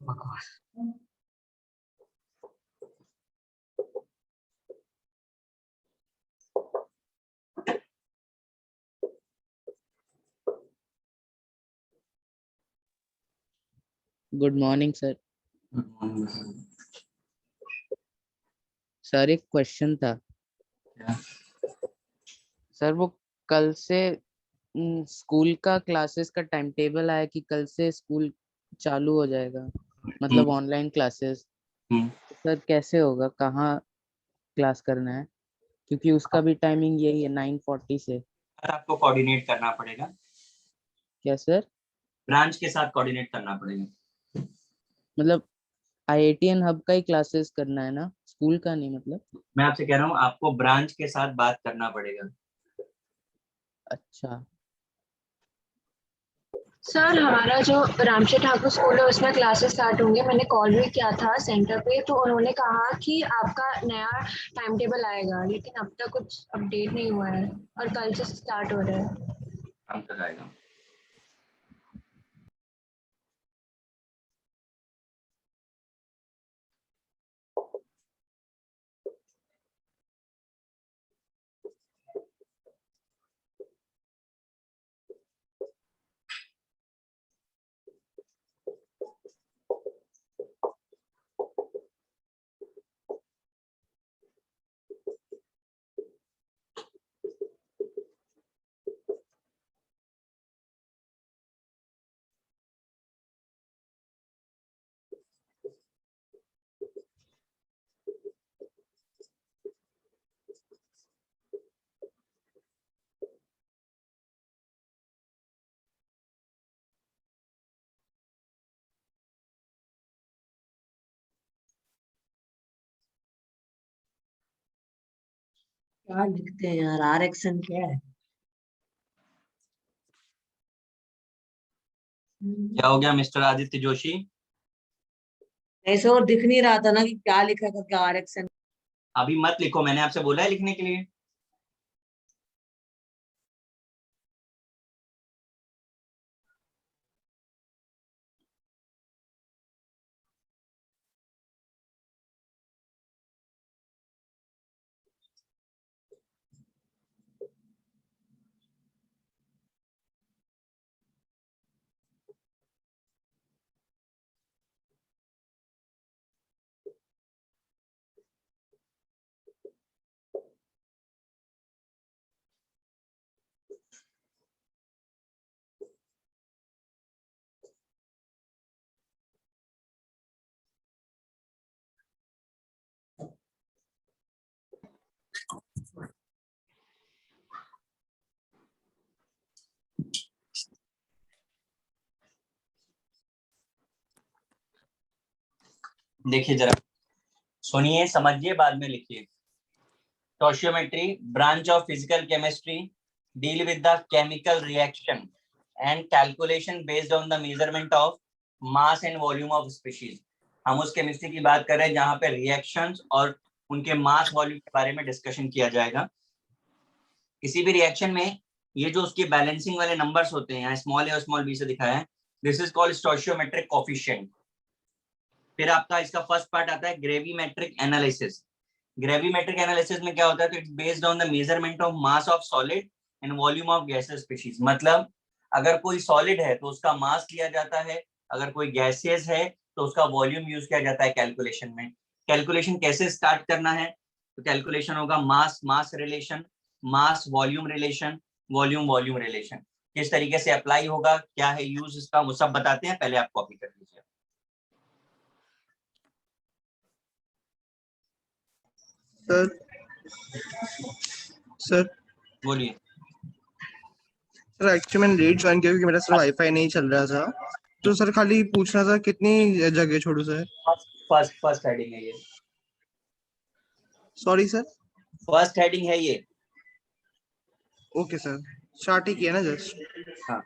बकवास। Good morning sir. Good morning sir. Sir एक question था। क्या? सर वो कल से स्कूल का क्लासेस का टाइम टेबल आया कि कल से स्कूल चालू हो जाएगा, मतलब ऑनलाइन क्लासेस। सर कैसे होगा, कहाँ क्लास करना है? क्योंकि उसका भी टाइमिंग यही है 9:40 से। सर आपको कोऑर्डिनेट करना पड़ेगा, क्या सर? ब्रांच के साथ कोऑर्डिनेट करना पड़ेगा। मतलब IITN हब का ही क्लासेस करना है ना, स्कूल का नहीं मतलब? मैं आपसे कह रहा हूँ आपको ब्रांच के साथ बात करना पड़ेगा। अच्छा। सर हमारा जो रामशेठ ठाकुर स्कूल है उसमें क्लासेस स्टार्ट होंगे। मैंने कॉल भी किया था सेंटर पे, तो उन्होंने कहा कि आपका नया टाइम टेबल आएगा, लेकिन अब तक कुछ अपडेट नहीं हुआ है और कल से स्टार्ट हो रहा है। काम तक आएगा। क्या लिखते हैं यार, आरएक्सन क्या है? क्या हो गया मिस्टर आदित्य जोशी? ऐसे और दिख नहीं रहा था ना कि क्या लिखा करके आरएक्सन। अभी मत लिखो, मैंने आपसे बोला है लिखने के लिए। देखिए जरा, सुनिए समझिए बाद में लिखिए। Stoichiometry, branch of physical chemistry, deal with the chemical reaction and calculation based on the measurement of mass and volume of species। हम उस केमिस्ट्री की बात कर रहे हैं जहां पे रिएक्शंस और उनके मास वॉल्यूम के बारे में डिस्कशन किया जाएगा। किसी भी रिएक्शन में ये जो उसके बैलेंसिंग वाले नंबर्स होते हैं, यहाँ स्मॉल ए और स्मॉल बी से दिखाया है, दिस इज कॉल्ड स्टोइशियोमेट्रिक कोफिशिएंट। फिर आपका इसका फर्स्ट पार्ट आता है ग्रेविमेट्रिक एनालिसिस। ग्रेविमेट्रिक एनालिसिस में क्या होता है, तो it's based on the measurement of mass of solid and volume of gases species. मतलब अगर कोई सॉलिड है तो उसका मास लिया जाता है, अगर कोई गैसेस है तो उसका वॉल्यूम यूज किया जाता है कैलकुलेशन में। कैलकुलेशन कैसे स्टार्ट करना है, तो कैलकुलेशन होगा mass mass relation, mass volume relation, volume volume relation. किस तरीके से अप्लाई होगा, क्या है यूज इसका, वो सब बताते हैं, पहले आप कॉपी कर लीजिए। सर सर बोलिए। सर एक्चुअली मैंने लेट ज्वाइन किया क्योंकि मेरा सर वाईफाई नहीं चल रहा था। तो सर खाली पूछना था कितनी जगह छोड़ू सर? फर्स्ट हेडिंग है ये। Sorry sir. फर्स्ट हेडिंग है ये। ओके सर, स्टार्ट ही किया ना जस्ट। हाँ।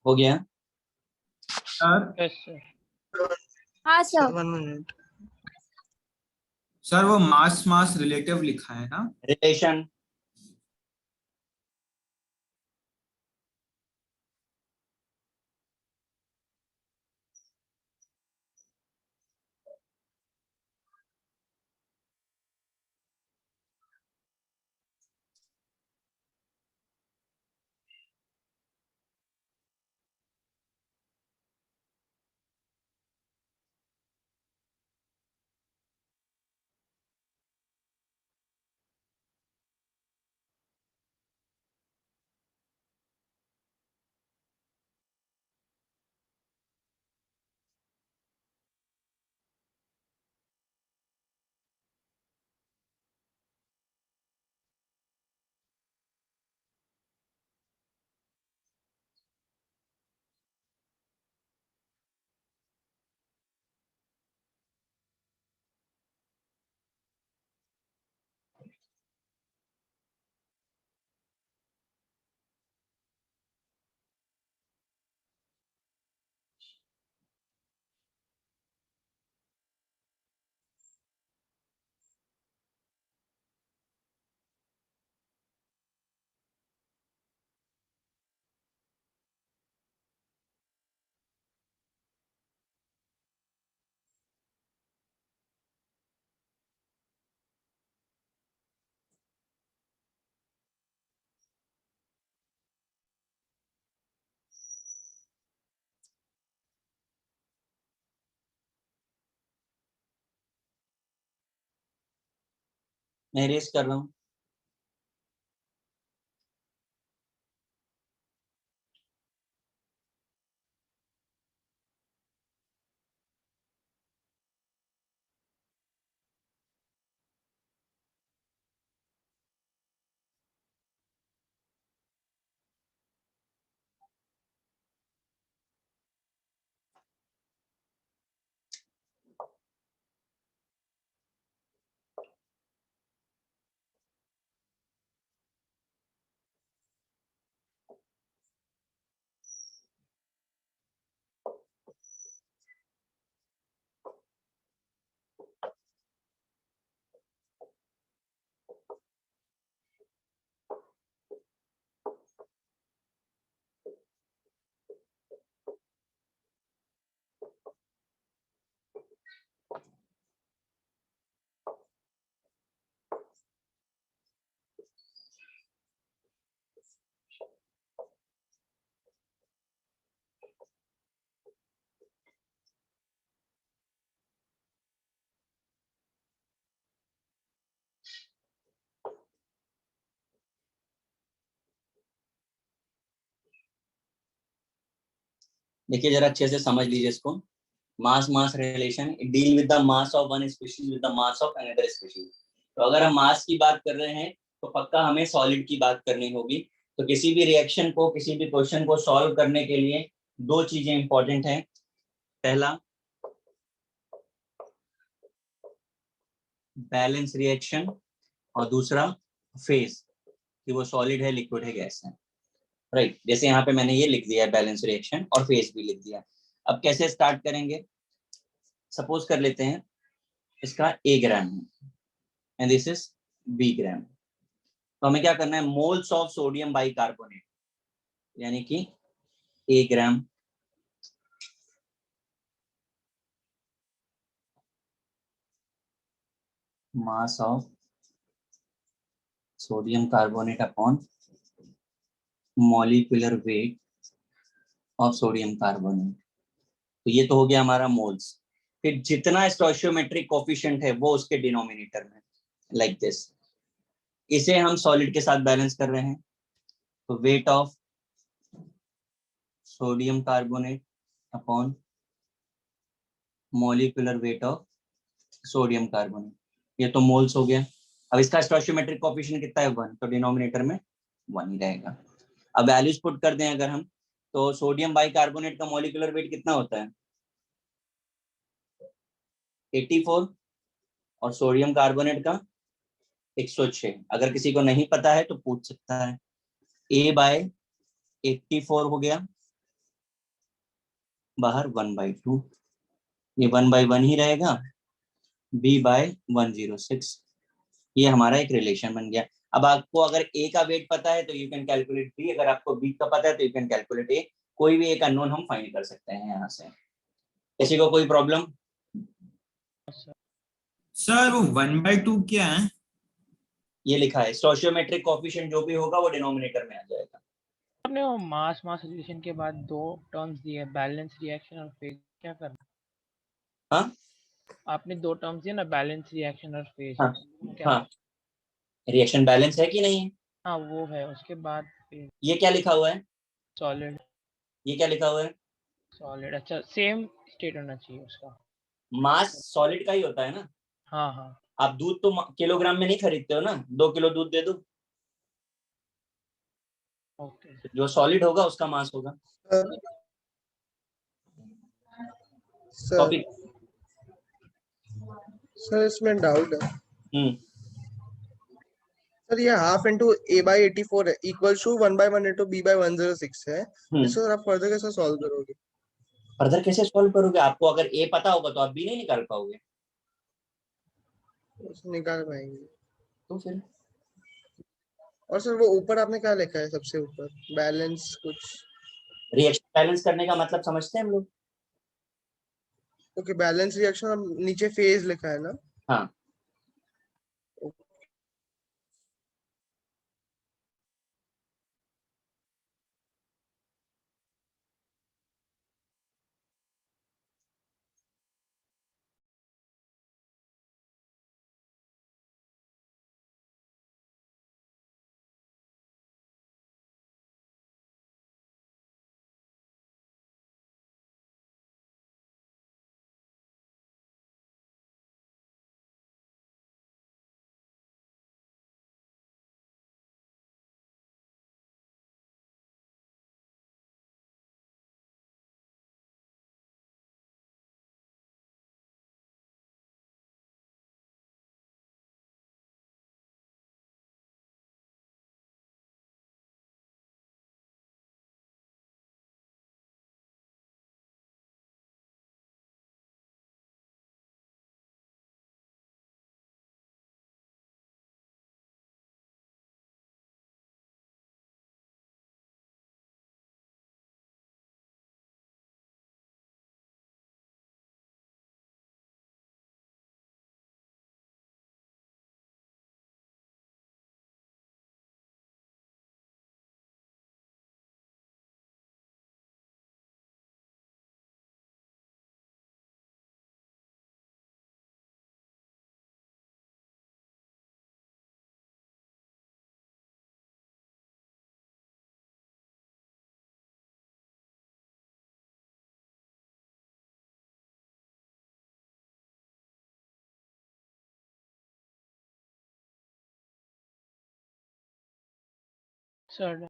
हो गया? सर हाँ सर। 1 मिनट। सर वो मास मास रिलेटिव लिखा है ना? रिलेशन। मैं रेस कर रहा हूँ। देखिए जरा अच्छे से समझ लीजिए इसको। Mass mass relation deal with the mass of one species with the mass of another species. तो अगर हम मास की बात कर रहे हैं तो पक्का हमें सॉलिड की बात करनी होगी। तो किसी भी रिएक्शन को, किसी भी क्वेश्चन को सॉल्व करने के लिए दो चीजें इंपॉर्टेंट हैं। पहला बैलेंस रिएक्शन और दूसरा फेज, कि वो सॉलिड है, लिक्विड है, गैस है। राइट, जैसे यहाँ पे मैंने ये लिख दिया है बैलेंस रिएक्शन और फेज भी लिख दिया। अब कैसे स्टार्ट करेंगे? सपोज कर लेते हैं इसका A ग्राम है एंड दिस इज B ग्राम। तो हमें क्या करना है? मोल्स ऑफ सोडियम बाइकार्बोनेट, यानी कि A gram mass of sodium carbonate upon molecular weight of sodium carbonate. तो ये तो हो गया हमारा मोल्स। फिर जितना स्टोइचियोमेट्रिक कोफिशिएंट है वो उसके डिनोमिनेटर में, लाइक दिस। इसे हम सॉलिड के साथ बैलेंस कर रहे हैं। तो weight of sodium carbonate upon molecular weight of sodium carbonate, ये तो मोल्स हो गया। अब इसका स्टोइचियोमेट्रिक कोफिशिएंट कितना है? 1, तो डिनोमिनेटर में 1 ही रहेगा। अब वैल्यूज पुट कर दें अगर हम, तो सोडियम बाइकार्बोनेट का मॉलिक्यूलर वेट कितना होता है? 84, और सोडियम कार्बोनेट का 106। अगर किसी को नहीं पता है तो पूछ सकता है। A/84 हो गया, बाहर 1/2, ये 1/1 ही रहेगा। B/106, ये हमारा एक रिलेशन बन गया। अब आपको अगर A का वेट पता है तो यू कैन कैलकुलेट B, अगर आपको B का पता है तो यू कैन कैलकुलेट A। कोई भी एक अननोन हम फाइंड कर सकते हैं यहाँ से। किसी को कोई प्रॉब्लम? सर वो 1/2 क्या है? ये लिखा है स्टोइचियोमेट्रिक कोफिशिएंट जो भी होगा वो डिनोमिनेटर में आ जाएगा। आपने वो मास मास रिलेशन के बाद दो टर्म्स दिए, बैलेंस रिएक्शन और फेज, क्या करना? हाँ आपने दो टर्म्स दिए ना, बैलेंस रिएक्शन और फेज, हाँ क्या? हाँ, रिएक्शन बैलेंस है कि नहीं है? हाँ वो है, उसके बाद ये क्या लिखा हुआ है? सॉलिड। ये क्या लिखा हुआ है? सॉलिड, अच्छा सेम स्टेट होना चाहिए उसका। मास सॉलिड का ही होता है ना। हाँ हाँ। आप दूध तो किलोग्राम में नहीं खरीदते हो ना, 2 किलो दूध दे दो, ओके। जो सॉलिड होगा उसका मास होगा। Sir topic. सर इसमें डाउट है हम्म सर, ये हाफ इंटू A/84 है इक्वल टू 1/1 इंटू B/106 है। इसको सर आप फर्दर कैसे सॉल्व करोगे? फर्दर कैसे सॉल्व करोगे? आपको अगर ए पता होगा तो आप बी नहीं निकाल पाओगे। उसको निकाल पाएंगे। तो फिर और सर वो ऊपर आपने क्या लिखा है सबसे ऊपर? बैलेंस कुछ? रिएक्शन बैलेंस करने का मतलब समझते हैं हम लोग? ओके, बैलेंस रिएक्शन और नीचे फेज लिखा है ना? हाँ, Sir,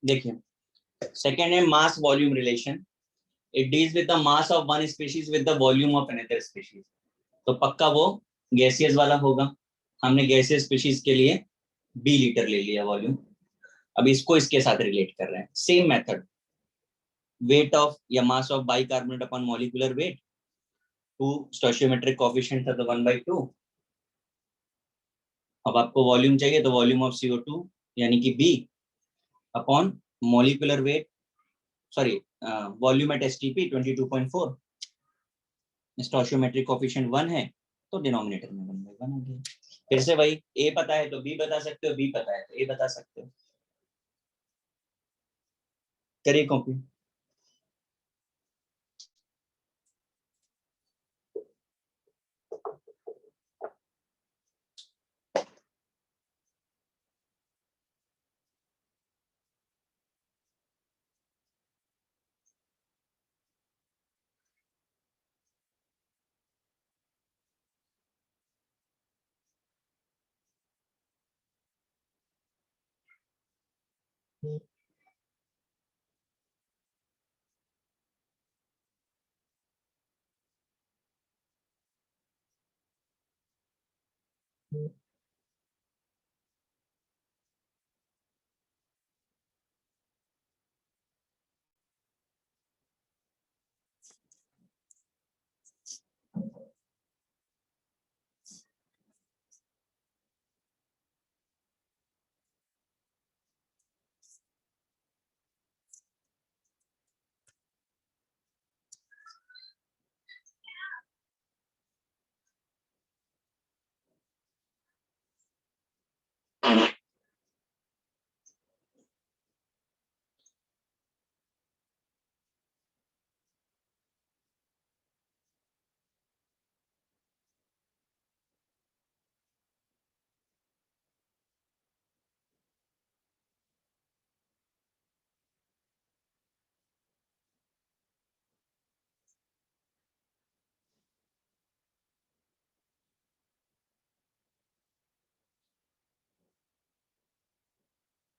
देखिए सेकेंड है मास volume relation, it deals with the mass of one species with the volume of another species. तो पक्का वो गैसियस वाला होगा। हमने गैसियस स्पीशीज के लिए बी लीटर ले लिया वॉल्यूम, अब इसको इसके साथ रिलेट कर रहे हैं। सेम मेथड, वेट ऑफ या mass of bicarbonate upon molecular weight, to stoichiometric coefficient था तो 1/2। अब आपको वॉल्यूम चाहिए तो वॉल्यूम ऑफ CO2 यानी कि b upon molecular weight, sorry volume at STP 22.4, stoichiometric coefficient 1 है तो डिनोमिनेटर में 1/1 आ गया। फिर से वही, ए पता है तो बी बता सकते हो, बी पता है तो ए बता सकते हो। करिए कॉपी।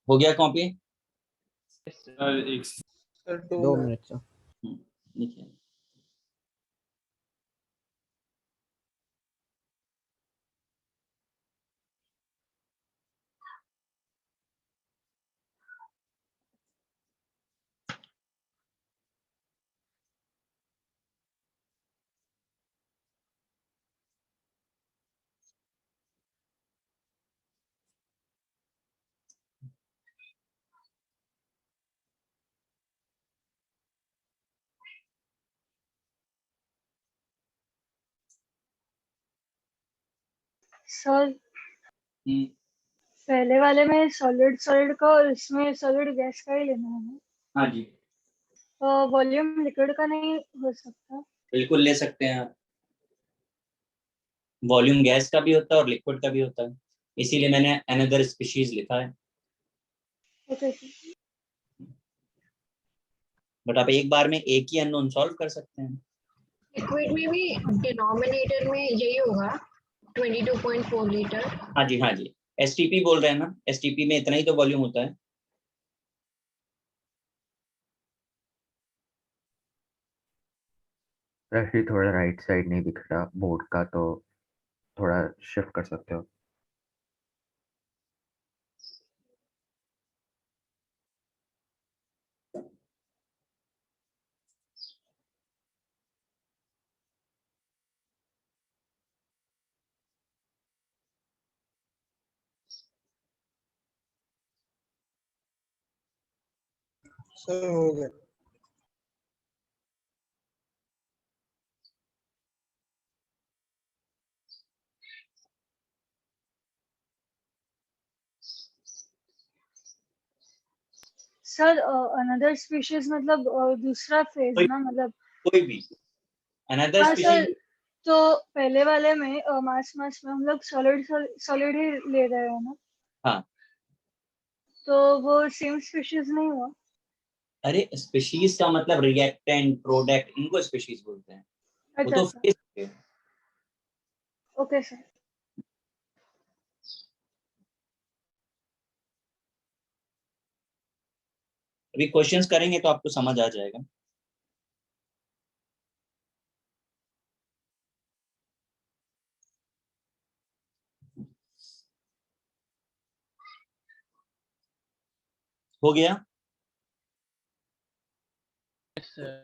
हो गया कॉपी? सर एक सर 2 2 मिनट सर। लिखिए। सर पहले वाले में सॉलिड सॉलिड का और इसमें सॉलिड गैस का ही लेना है ना? हाँ जी, वॉल्यूम लिक्विड का नहीं हो सकता? बिल्कुल ले सकते हैं आप। वॉल्यूम गैस का भी होता है और लिक्विड का भी होता है, इसीलिए मैंने अनदर स्पीशीज लिखा है। Okay sir. बट आप एक बार में एक ही अननोन सॉल्व कर सकते हैं। लिक्विड में भी डिनोमिनेटर में यही होगा 22.4 लीटर। हाँ जी, हाँ जी, एसटीपी बोल रहे हैं ना, एसटीपी में इतना ही तो वॉल्यूम होता है। रफी थोड़ा राइट साइड नहीं दिख रहा बोर्ड का, तो थोड़ा शिफ्ट कर सकते हो। सर हो गया। सर अनदर स्पीशीज मतलब दूसरा फेज कोई ना मतलब? कोई भी अनदर हाँ सर, स्पीशीज। तो पहले वाले में मास मास में हम लोग सॉलिड सॉलिड ही ले रहे हैं ना, हाँ, तो वो सेम स्पीशीज नहीं हुआ? अरे स्पीशीज का मतलब रिएक्टेंट, प्रोडक्ट, इनको स्पीशीज बोलते हैं। वो अच्छा तो अच्छा, फेज है। Okay sir. अभी क्वेश्चंस करेंगे तो आपको समझ आ जाएगा। हो गया। Yes, sir.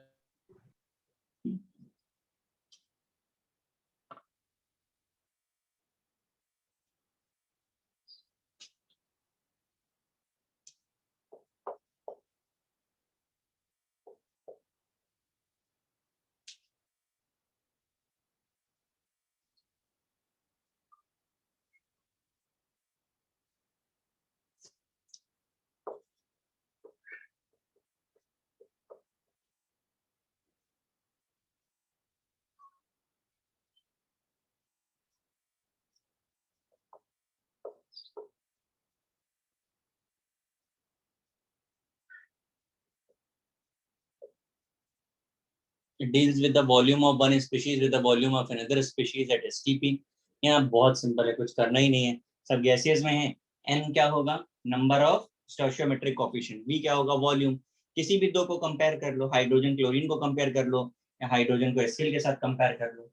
It deals with the volume of one species with the volume of another species at STP। यहाँ बहुत सिंपल है, कुछ करना ही नहीं है, सब गैसेस में है। n क्या होगा? Number of stoichiometric coefficient. v क्या होगा? वॉल्यूम। किसी भी दो को कंपेयर कर लो, हाइड्रोजन क्लोरीन को कंपेयर कर लो या हाइड्रोजन को HCl के साथ कंपेयर कर लो।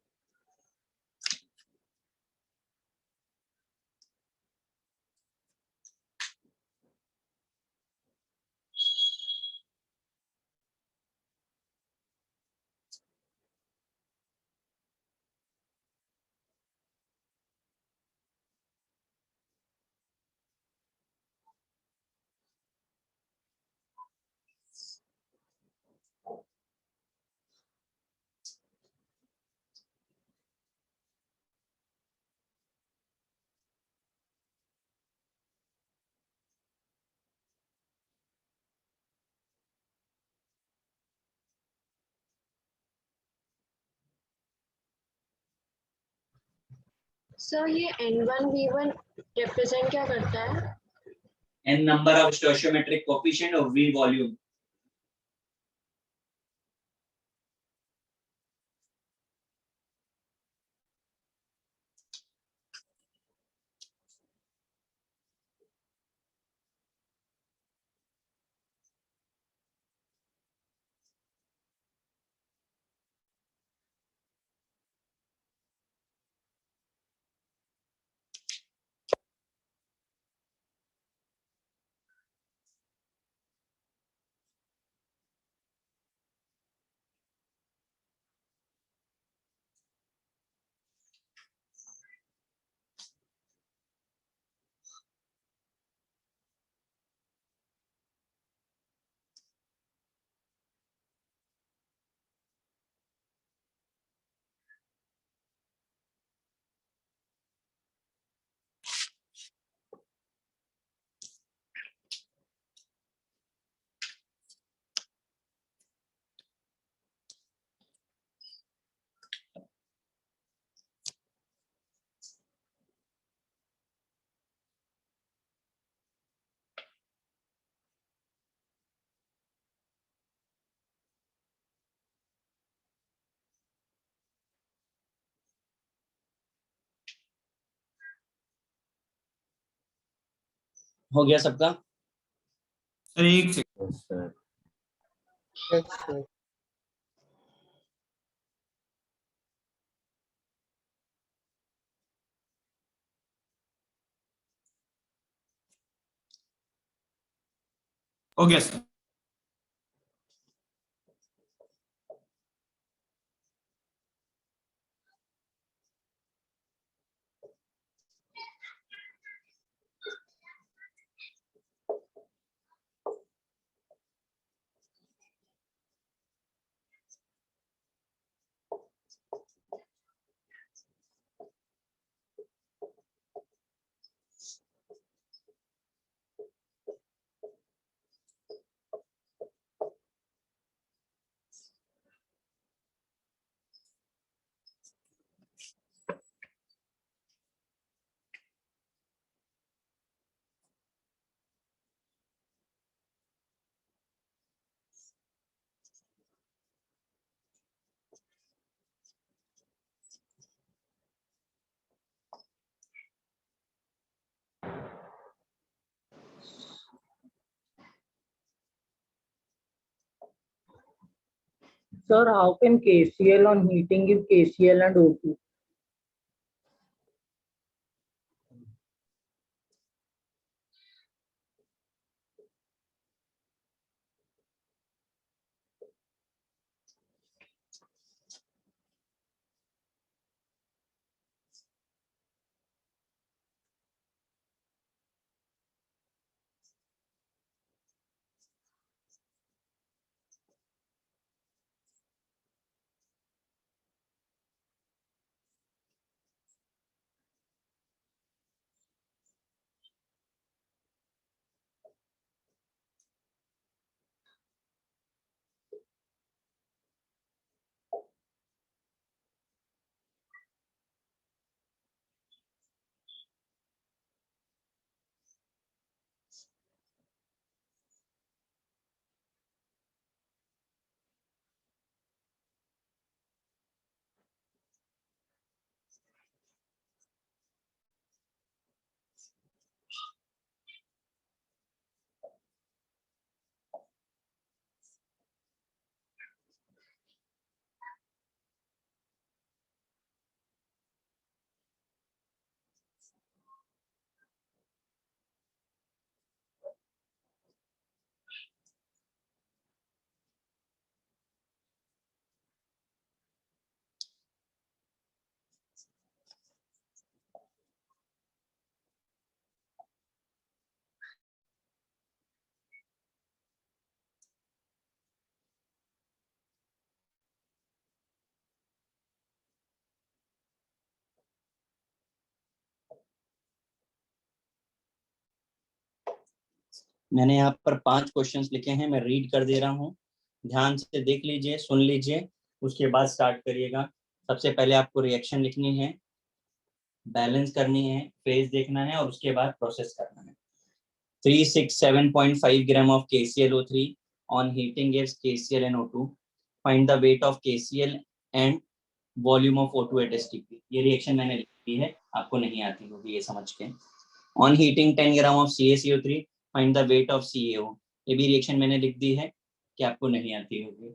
सर ये N1V1 रिप्रेजेंट क्या करता है? n number of stoichiometric coefficient और v वॉल्यूम। हो गया सबका? सर एक second. Yes, sir. Yes, sir. हो गया sir. Sir, how can KCl on heating give KCl and O2? मैंने यहाँ पर 5 क्वेश्चंस लिखे हैं, मैं रीड कर दे रहा हूँ, ध्यान से देख लीजिए, सुन लीजिए, उसके बाद स्टार्ट करिएगा। सबसे पहले आपको रिएक्शन लिखनी है, बैलेंस करनी है, फेज देखना है और उसके बाद प्रोसेस करना है। 367.5 gram of KClO3 on heating gives KCl and O2. Find the weight of KCl and volume of O2 at STP. ये रिएक्शन मैंने लिखी है, आपको नहीं आती होगी ये समझ के। On heating 10 gram of CaCO3, find the weight of CaO. ये भी रिएक्शन मैंने लिख दी है कि आपको नहीं आती होगी।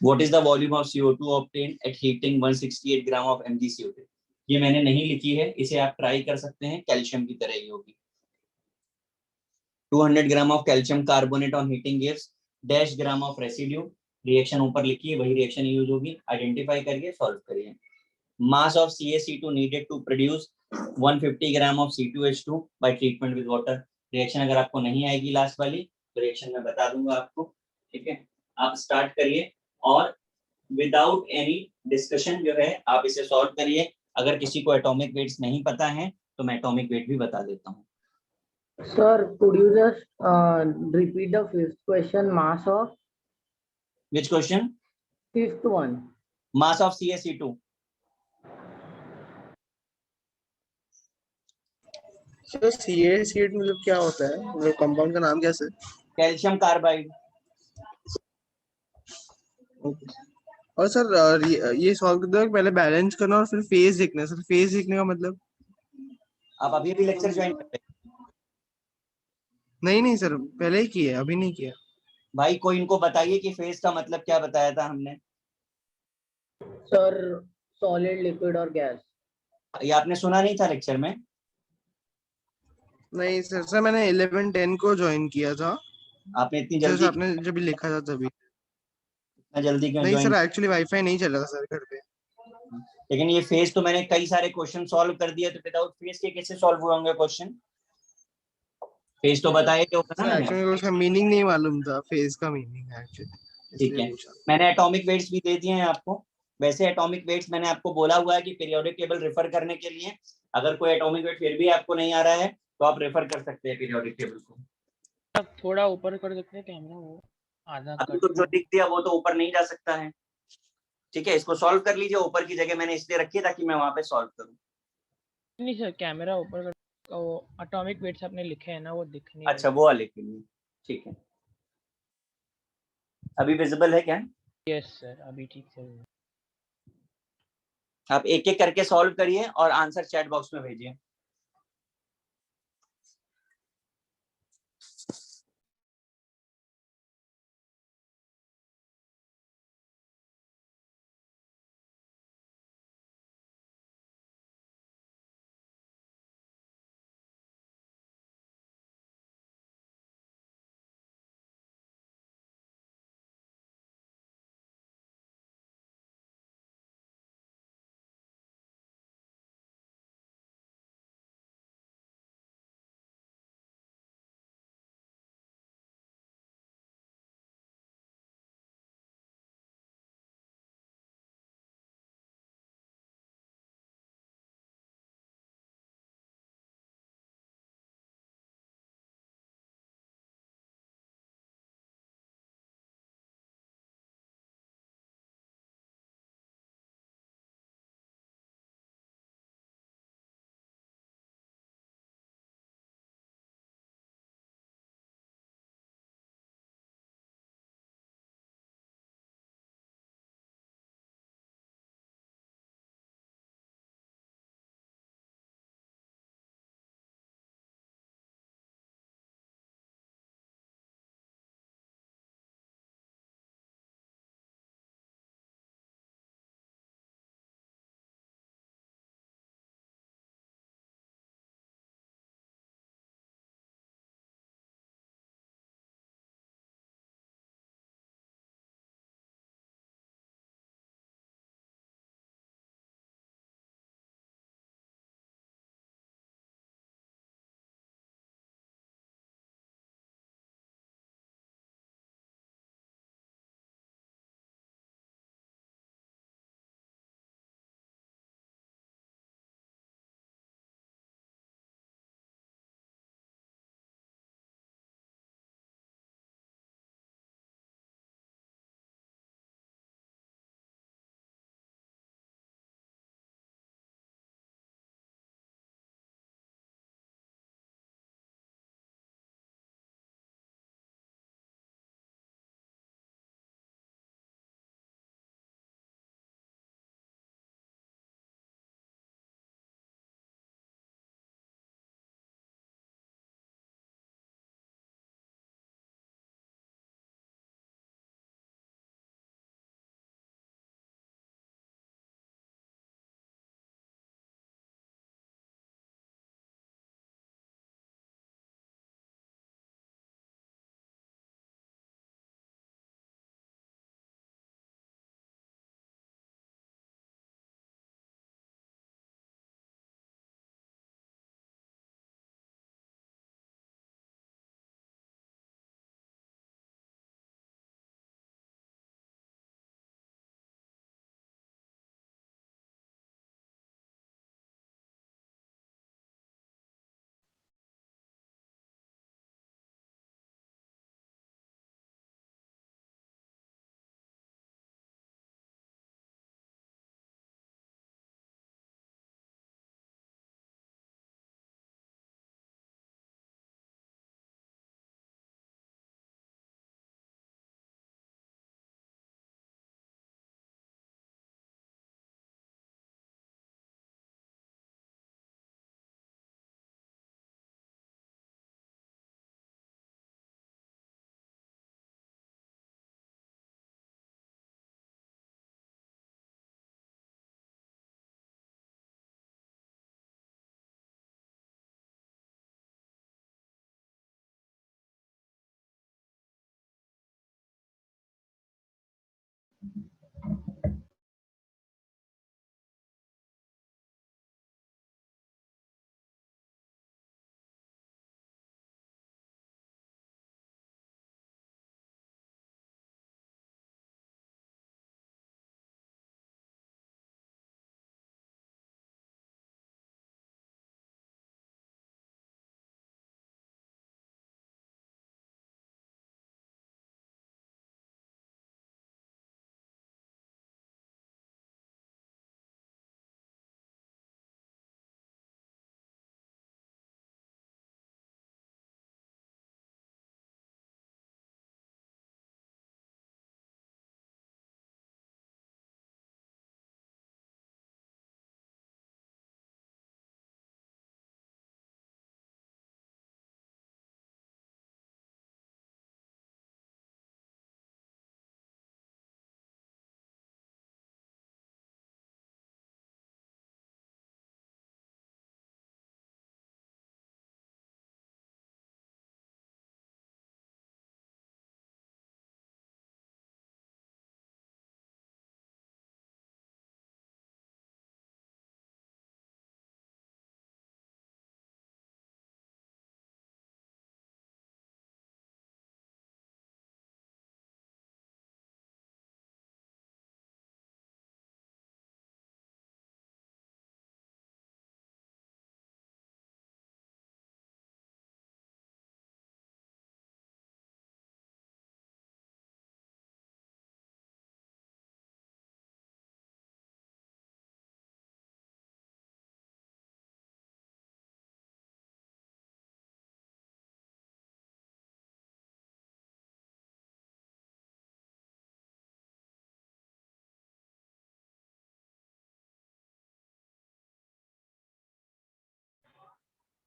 What is the volume of CO2 obtained at heating 168 gram of MgCO3? ये मैंने नहीं लिखी है, इसे आप ट्राई कर सकते हैं, कैल्शियम की तरह ही होगी। 200 gram of calcium carbonate on heating gives dash gram of residue. Reaction ऊपर लिखिए, वही रिएक्शन यूज होगी, आइडेंटिफाई करिए, सॉल्व करिए। Mass of CaC2 needed to produce 150 gram of C2H2 by treatment with water. Reaction अगर आपको नहीं आएगी लास्ट वाली तो रिएक्शन मैं बता दूंगा आपको, ठीक है। आप स्टार्ट करिए और विदाउट एनी डिस्कशन जो है आप इसे सॉल्व करिए। अगर किसी को एटॉमिक वेट्स नहीं पता है तो मैं एटॉमिक वेट भी बता देता हूँ। Sir, could you just repeat the fifth question? Mass of Which question? fifth one. Mass of CaC2. Sir CaC8 मतलब क्या होता है, मतलब कंपाउंड का नाम क्या है? Calcium carbide. और सर ये सॉल्व करते वक्त पहले बैलेंस करना और फिर फेज देखना है। सर फेज देखने का मतलब? आप अभी भी लेक्चर ज्वाइन करते हैं? नहीं नहीं सर, पहले ही किया, अभी नहीं किया। भाई कोई इनको बताइए कि फेज का मतलब क्या बताया था हमने। सर सॉलिड, लिक्विड और गैस। ये आपने सुना नहीं था लेक्चर में? नहीं सर, सर मैंने 11-10 को ज्वाइन किया था, आपने इतनी जैसे जल्दी, आपने जब लिखा था तभी। इतना जल्दी क्यों नहीं ज्वाइन? सर, एक्चुअली वाईफाई नहीं चल रहा था सर घर पे। लेकिन ये फेज तो मैंने कई सारे क्वेश्चन सॉल्व कर दिए, तो विदाउट फेज के कैसे सॉल्व हुए होंगे क्वेश्चन? फेज तो बताया ही होगा ना सर मैंने। एक्चुअली मेरे को उसका मीनिंग नहीं मालूम था, फेज का मीनिंग एक्चुअली, ठीक इसलिए है, पूछा। मैंने एटॉमिक वेट्स भी दे दिए हैं आपको। वैसे एटॉमिक वेट्स मैंने आपको बोला हुआ है कि पीरियोडिक टेबल रेफर करने के लिए, अगर कोई एटॉमिक वेट फिर भी आपको नहीं आ रहा है तो आप रेफर कर सकते हैं पीरियोडिक टेबल को। थोड़ा ऊपर कर सकते हैं कैमरा, वो आधा अभी कट तो जो हुआ। लिख दिया वो तो ऊपर नहीं जा सकता है। ठीक है, इसको सॉल्व कर लीजिए, ऊपर की जगह मैंने इसलिए रखी है ताकि मैं वहां पे सॉल्व करूँ। नहीं सर, कैमरा ऊपर कर, वो एटॉमिक वेट्स आपने लिखे हैं ना, वो दिख नहीं अच्छा, वो वाले के लिए, ठीक है। अभी विजिबल है क्या? यस सर, अभी ठीक से। आप एक एक करके सॉल्व करिए और आंसर चैट बॉक्स में भेजिए।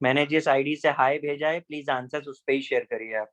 मैंने जिस आईडी से हाय भेजा है, प्लीज आंसर्स उस पे ही शेयर करिए आप।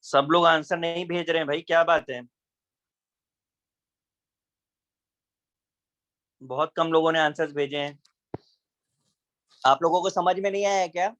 सब लोग आंसर नहीं भेज रहे हैं भाई, क्या बात है? बहुत कम लोगों ने आंसर्स भेजे हैं। आप लोगों को समझ में नहीं आया क्या?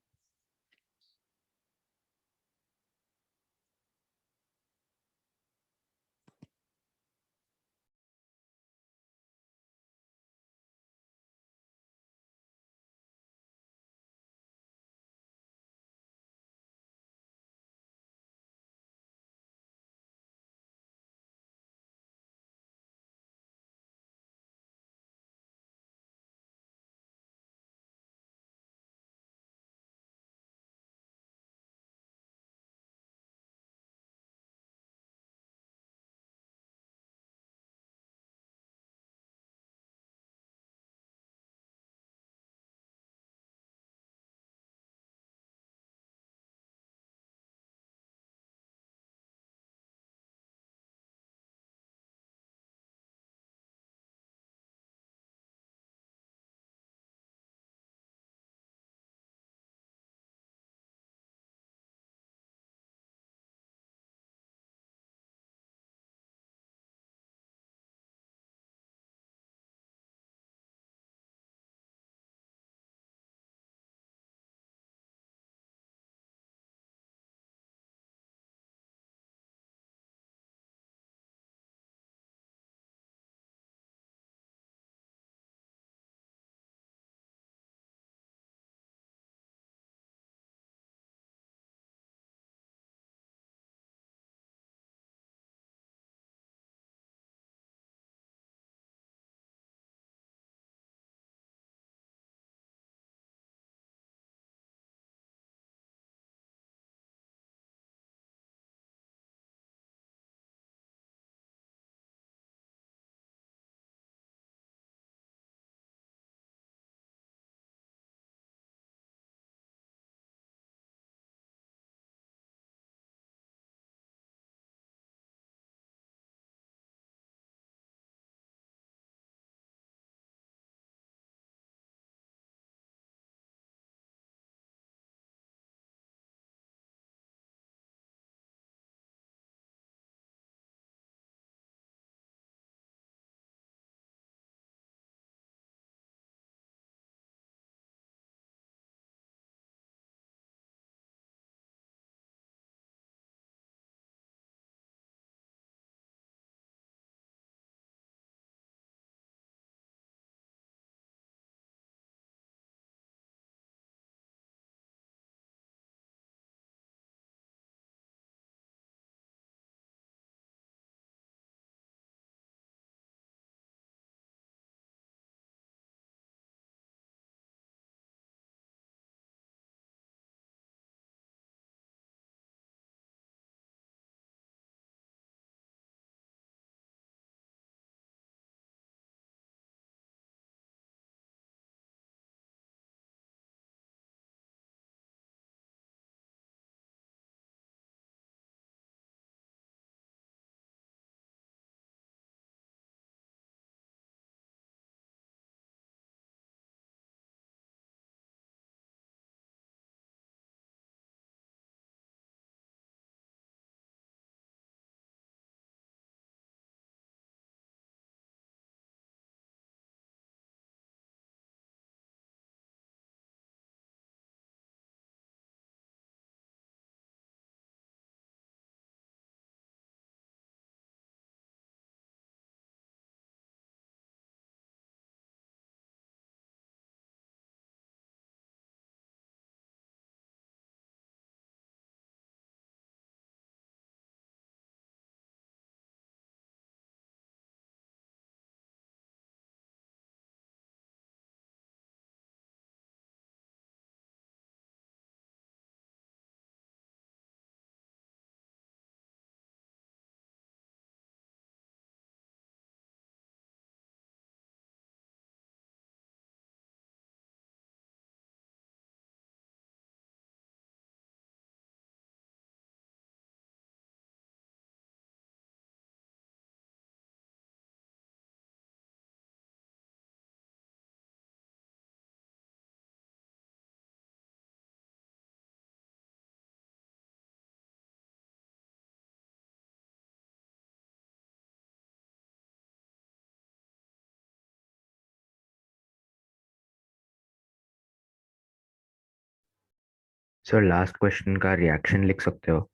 सर लास्ट क्वेश्चन का रिएक्शन लिख सकते हो?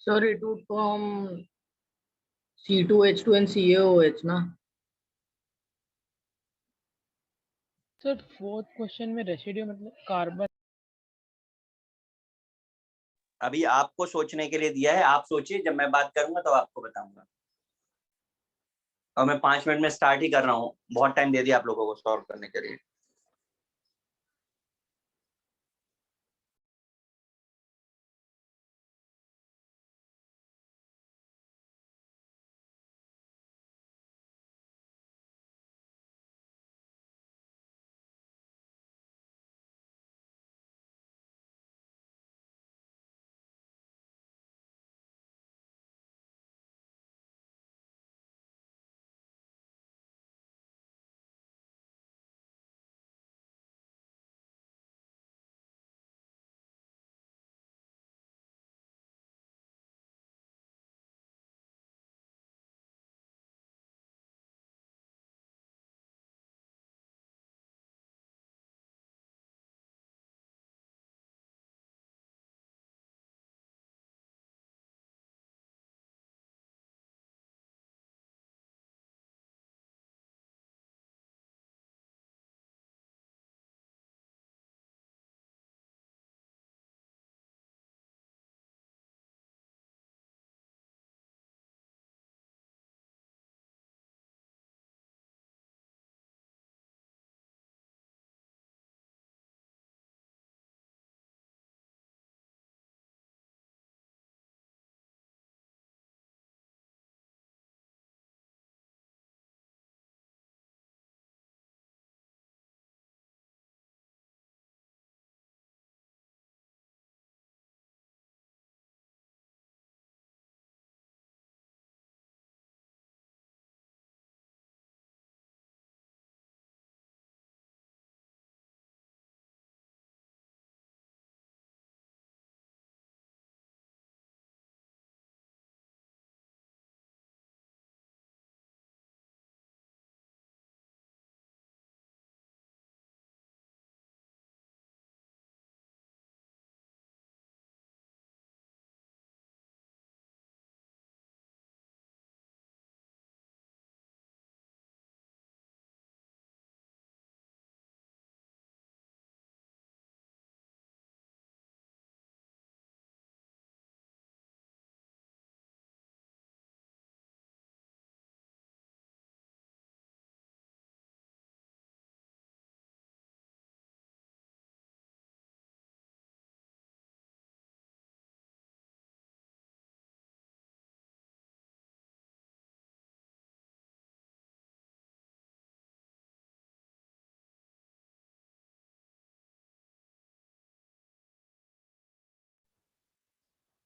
Sir, it would form C2H2 and CaOH, ना? सर फोर्थ क्वेश्चन में रेसिड्यू मतलब कार्बन। अभी आपको सोचने के लिए दिया है, आप सोचिए, जब मैं बात करूंगा तो आपको बताऊंगा। और मैं 5 मिनट में स्टार्ट ही कर रहा हूँ, बहुत टाइम दे दिया आप लोगों को सॉल्व करने के लिए।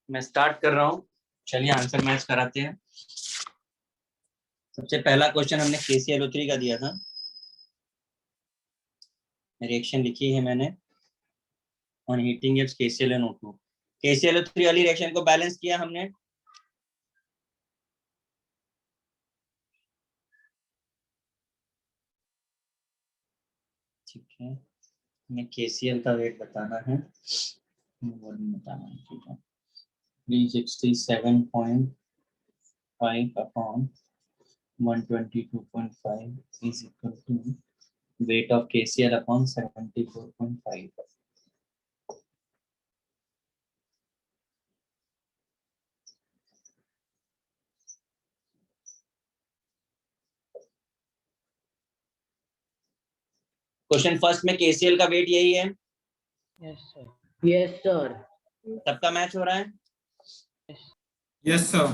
मैं स्टार्ट कर रहा हूँ, चलिए आंसर मैच कराते हैं। सबसे पहला क्वेश्चन हमने KClO3 का दिया था, रिएक्शन लिखी है मैंने on heating gives KClNO2। KClO3 वाली रिएक्शन को बैलेंस किया हमने, ठीक है। हमें KCl का वेट बताना है, वॉल्यूम बताना है, ठीक है। 367.5 upon 122.5 is equal to weight of KCl upon 74.5. Question first में KCl का वेट यही है, यस सर। Yes, sir. सबका मैच हो रहा है? Yes, sir.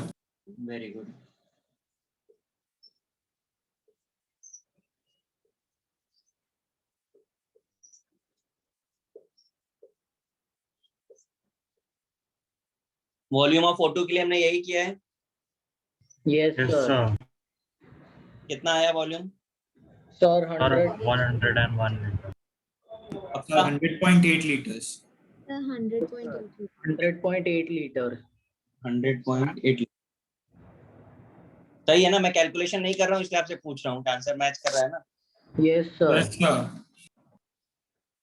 Very good. Volume of O2 के लिए हमने यही किया है। Yes, sir. कितना आया volume? Sir, 100. 101 liter. Sir, 100.8 liters. 100.8. 100.8 liters. 100.8 सही है ना? मैं कैलकुलेशन नहीं कर रहा हूँ इसलिए आपसे पूछ रहा हूँ, आंसर मैच कर रहा है ना? Yes, sir. Yes, sir.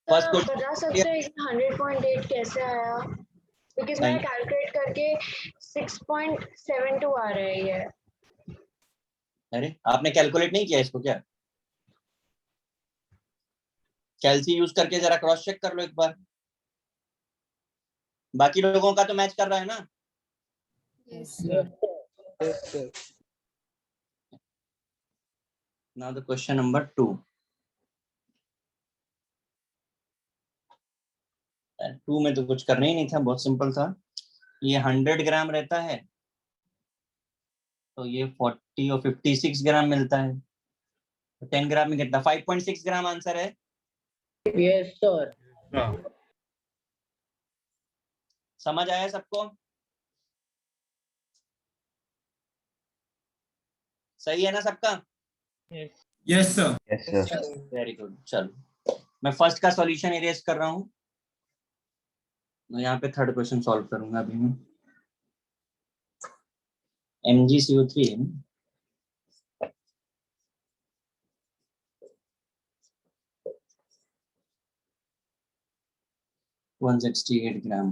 First बता क्वेश्चन सकते हैं 100.8 कैसे आया? बिकॉज मैंने नहीं। कैलकुलेट करके 6.72 आ रहा है ये। अरे आपने कैलकुलेट नहीं किया इसको क्या? कैलसी यूज करके जरा क्रॉस चेक कर लो एक बार। बाकी लोगों का तो मैच कर रहा है ना? Yes, sir. Now the question number 2। 2 में तो कुछ करना ही नहीं था, बहुत सिंपल था। ये 100 ग्राम रहता है तो ये 40 और 56 ग्राम मिलता है, तो 10 ग्राम में कितना? 5.6 ग्राम आंसर है। Yes, sir. समझ आया सबको? सही है ना सबका? Yes, sir. Yes, sir. Very good. चलो मैं फर्स्ट का सॉल्यूशन इरेज कर रहा हूँ, मैं यहाँ पे थर्ड क्वेश्चन सॉल्व करूंगा अभी मैं। MgCO3 है ना? वन 168 ग्राम।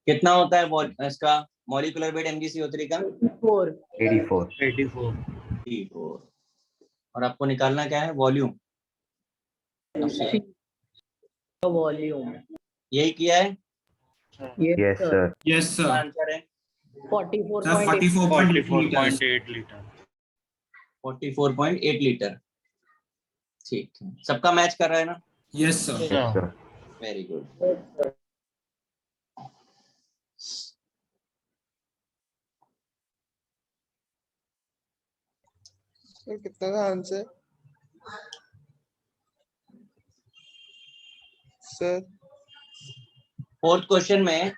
कितना होता है इसका मॉलिक्यूलर वेट MgCO3 का? 84. 84. 84। और आपको निकालना क्या है? वॉल्यूम। C volume. यही किया है? Yes, Yes, sir. sir. Yes, sir. Answer है 44.8. 44.8 liters. 44.8 लीटर। ठीक है, सबका मैच कर रहा है ना? Yes, sir. Yes, sir. Very good. Sir कितना था आंसर सर? फोर्थ क्वेश्चन में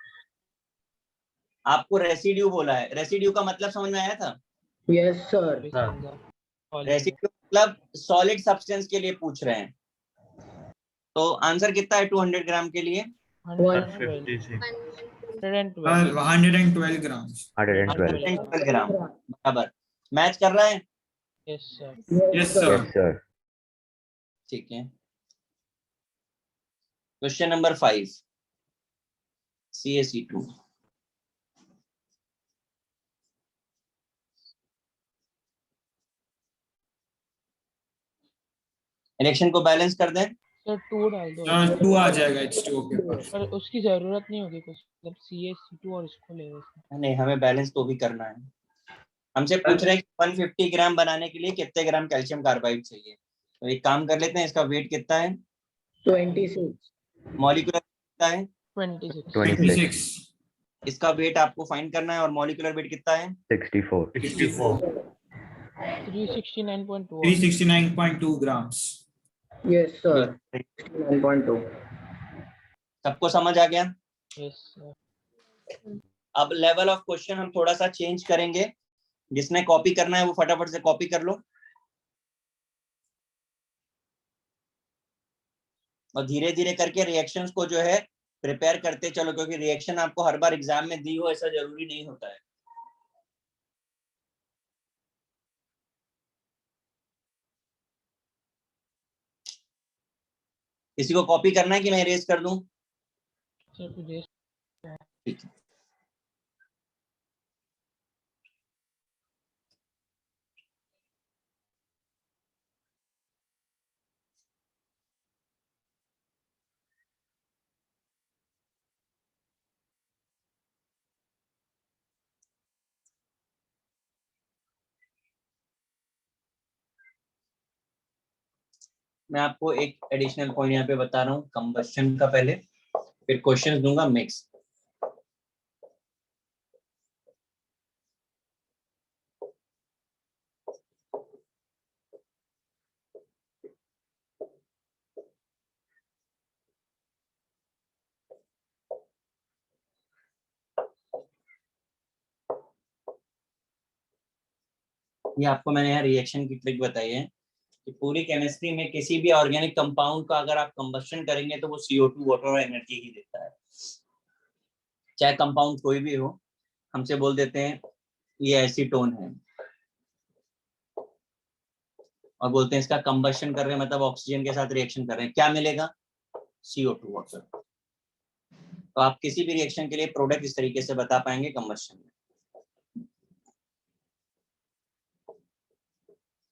आपको रेसिड्यू बोला है। रेसिड्यू का मतलब समझ में आया था? Yes, sir. रेसिड्यू मतलब सॉलिड सब्सटेंस के लिए पूछ रहे हैं। तो आंसर कितना है 200 ग्राम के लिए? 112 grams. 112. 112 ग्राम बराबर। मैच कर रहा है? Yes, sir. Yes, sir. ठीक है। Question number 5 CaC2। रिएक्शन को बैलेंस कर दें। सर 2 डाल दो। 2 आ जाएगा H2O के पास. पर उसकी जरूरत नहीं होगी कुछ, मतलब CaC2 और इसको ले लो। नहीं, हमें बैलेंस तो भी करना है। हमसे पूछ रहे हैं कि 150 ग्राम बनाने के लिए कितने ग्राम कैल्शियम कार्बाइड चाहिए। तो एक काम कर लेते हैं, इसका वेट कितना है? 26. मॉलिक्यूलर कितना है? 26 26. इसका वेट आपको फाइंड करना है। और मॉलिक्यूलर वेट कितना है? 64. 369.2 369.2 grams. Yes, sir. 9.2. सबको समझ आ गया? Yes sir. अब लेवल ऑफ क्वेश्चन हम थोड़ा सा चेंज करेंगे। जिसने कॉपी करना है वो फटाफट से कॉपी कर लो और धीरे धीरे करके रिएक्शंस को जो है प्रिपेयर करते चलो, क्योंकि रिएक्शन आपको हर बार एग्जाम में दी हो ऐसा जरूरी नहीं होता है। किसी को कॉपी करना है कि मैं इरेज कर दूं? सर मुझे ठीक है। मैं आपको एक एडिशनल पॉइंट यहाँ पे बता रहा हूँ कंबस्शन का पहले, फिर क्वेश्चंस दूंगा मिक्स। ये आपको मैंने यहाँ रिएक्शन की ट्रिक बताई है कि पूरी केमिस्ट्री में किसी भी ऑर्गेनिक कंपाउंड का अगर आप कंबस्शन करेंगे तो वो CO2 वाटर और एनर्जी ही देता है, चाहे कंपाउंड कोई भी हो। हमसे बोल देते हैं ये एसीटोन है और बोलते हैं इसका कंबस्शन कर रहे हैं, मतलब ऑक्सीजन के साथ रिएक्शन कर रहे हैं, क्या मिलेगा? CO2 water. तो आप किसी भी रिएक्शन के लिए प्रोडक्ट इस तरीके से बता पाएंगे कंबस्शन में।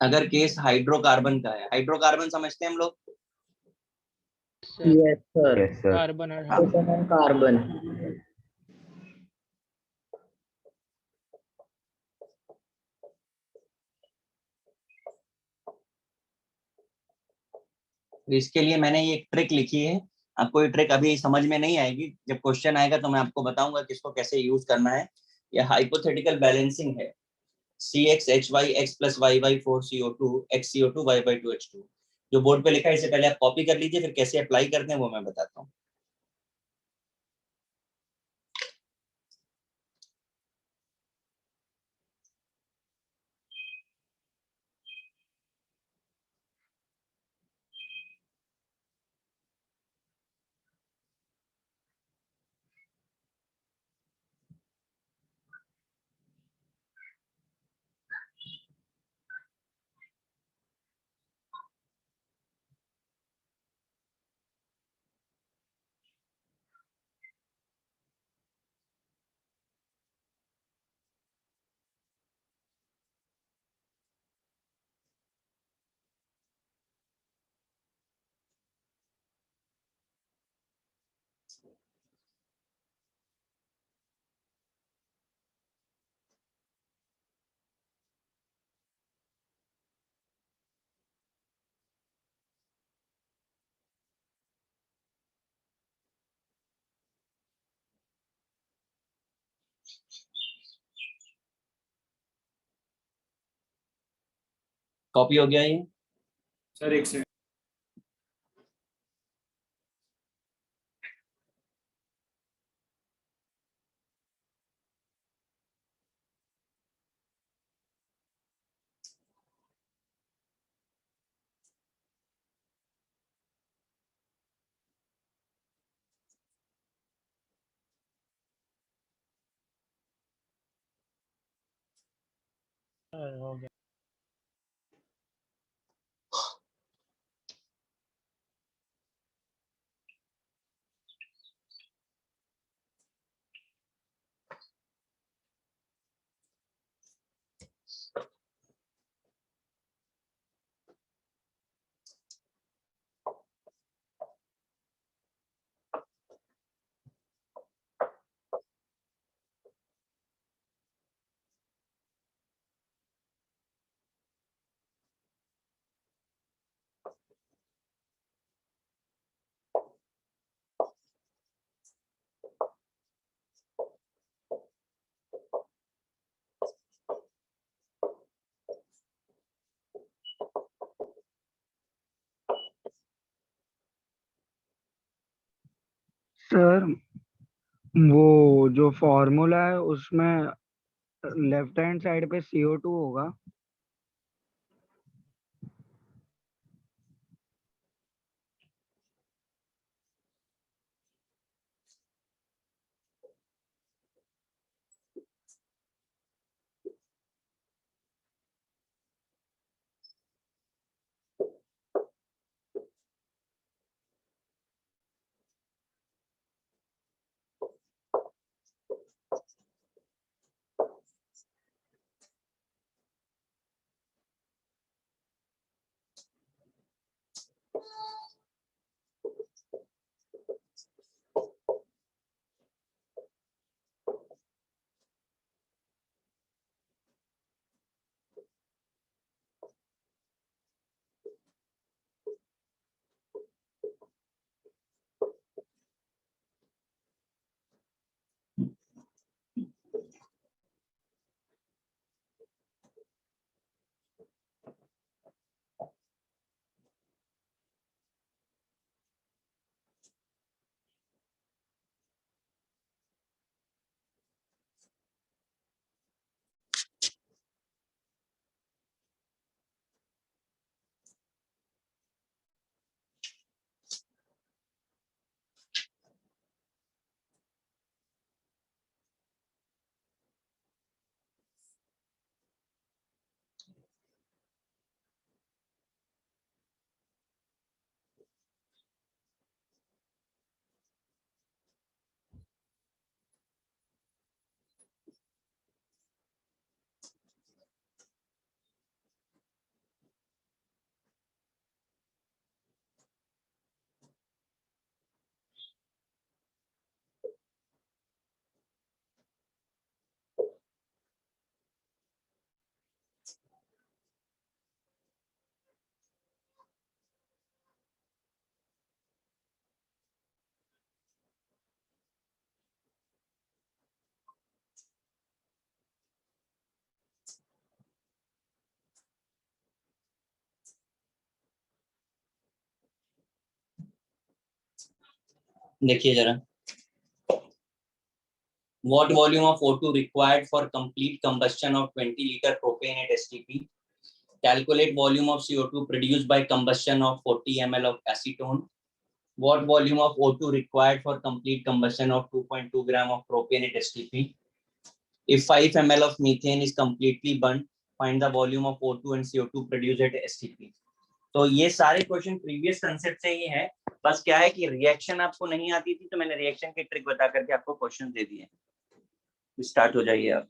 अगर केस हाइड्रोकार्बन का है, हाइड्रोकार्बन समझते हैं हम लोग? Yes, sir. Yes sir. Carbon और Proton and carbon. तो इसके लिए मैंने ये एक ट्रिक लिखी है। आपको ये ट्रिक अभी समझ में नहीं आएगी, जब क्वेश्चन आएगा तो मैं आपको बताऊंगा कि इसको कैसे यूज करना है। ये हाइपोथेटिकल बैलेंसिंग है। CXHY X plus YY 4CO2 XCO2 YY 2H2 जो बोर्ड पे लिखा है, इससे पहले आप कॉपी कर लीजिए, फिर कैसे अप्लाई करते हैं वो मैं बताता हूँ। कॉपी हो गया ये? सर एक सेकंड। हो गया। सर वो जो फॉर्मूला है उसमें लेफ्ट हैंड साइड पे CO2 होगा। देखिए जरा, what volume of O2 required for complete combustion of 20 liter propane at STP? Calculate volume of CO2 produced by combustion of 40 ml of acetone. What volume of O2 required for complete combustion of 2.2 gram of propane at STP? If 5 ml of methane is completely burnt, find the volume of O2 and CO2 produced at STP. तो ये सारे question previous concept से ही है, बस क्या है कि reaction आपको नहीं आती थी तो मैंने रिएक्शन की ट्रिक बता करके आपको क्वेश्चन दे दिए। स्टार्ट हो जाइए आप।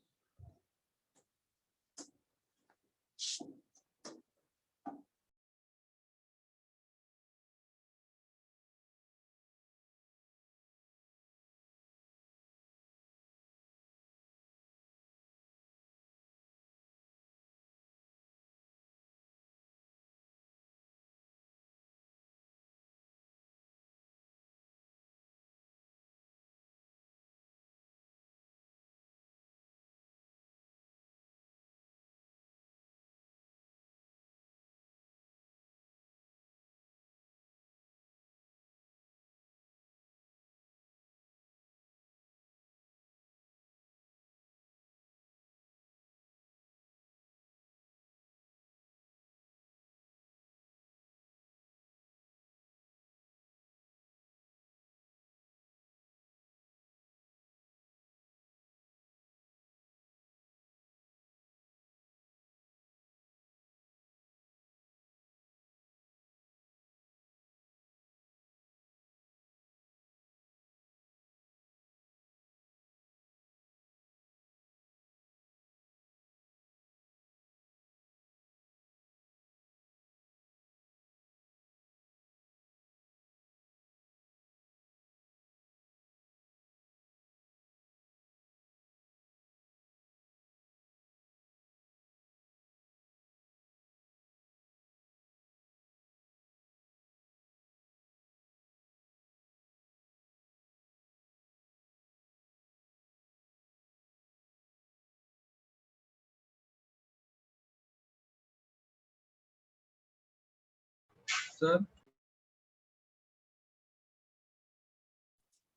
सर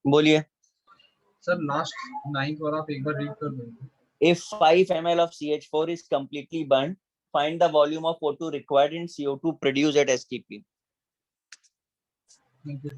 बोलिए। सर लास्ट 9th वाला आप एक बार रीड कर देंगे। If 5 ml of CH4 is completely burned, find the volume of O2 required in CO2 produced at STP. Thank you.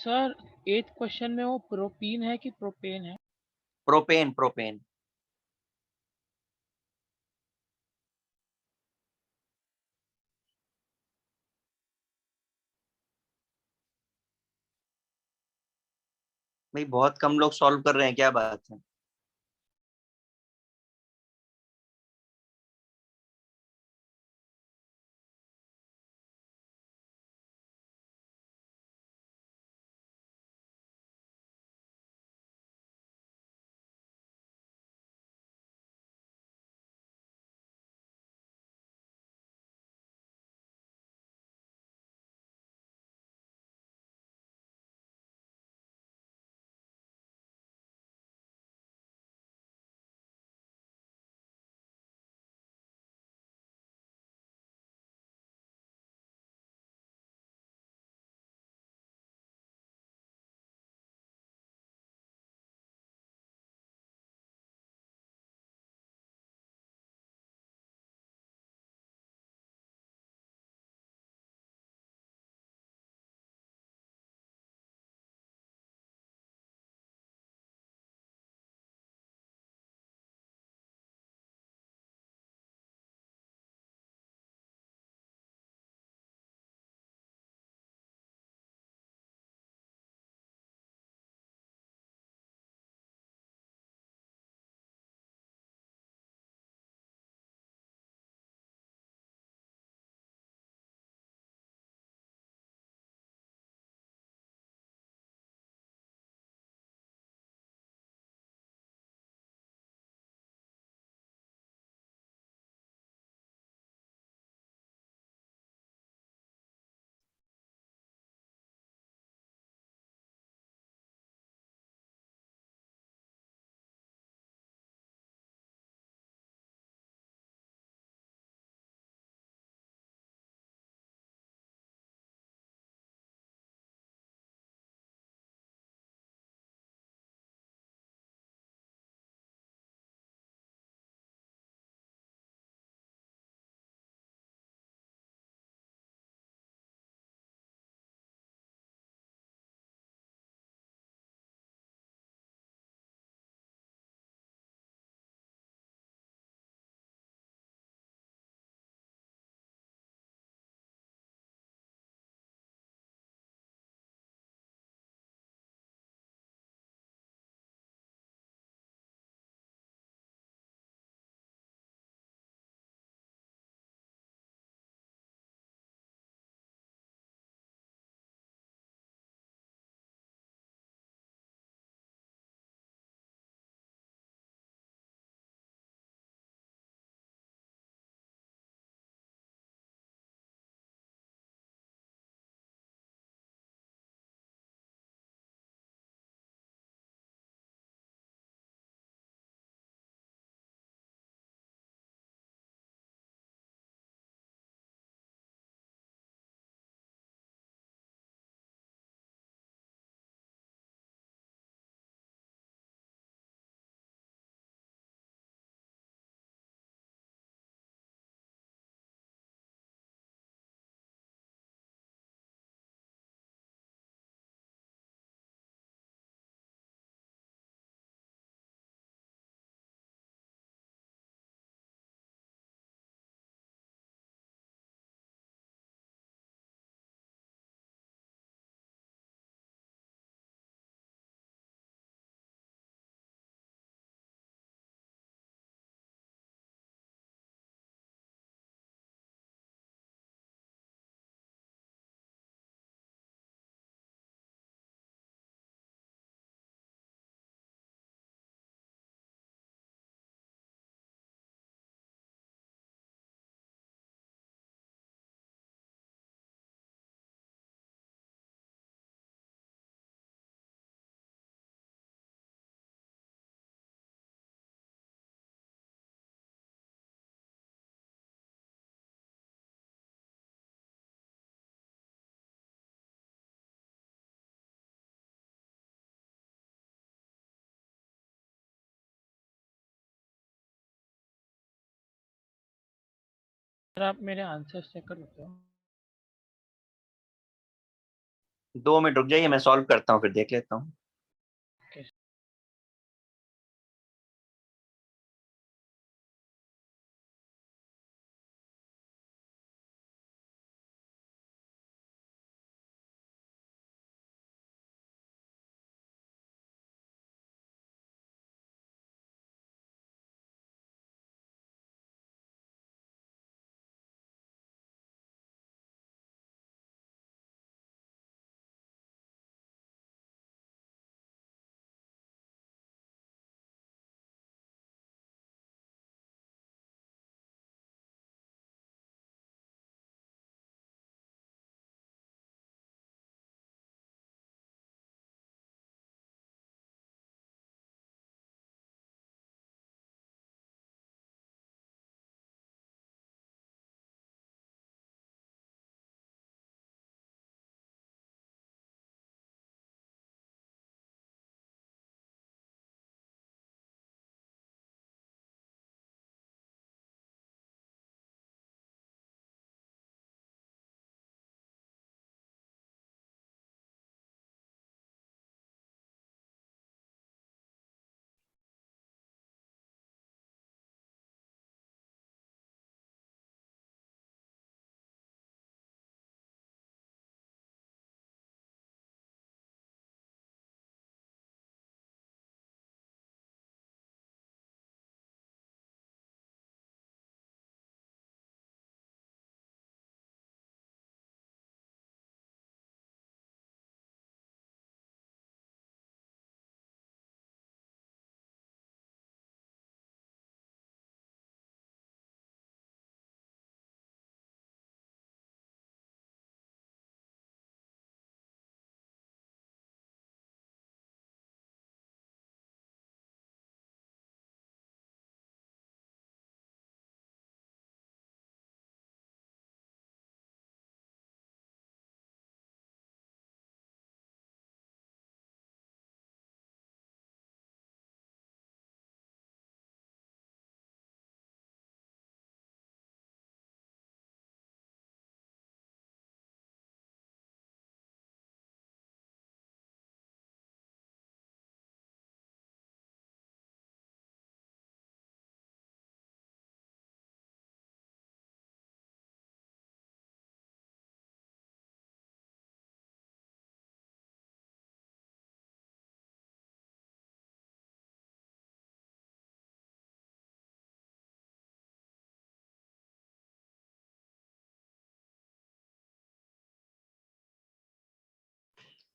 Sir 8th question में वो प्रोपीन है कि प्रोपेन है? Propane propane. भाई बहुत कम लोग सॉल्व कर रहे हैं, क्या बात है? सर आप मेरे आंसर चेक कर सकते हो? 2 मिनट रुक जाइए, मैं सॉल्व करता हूँ फिर देख लेता हूँ।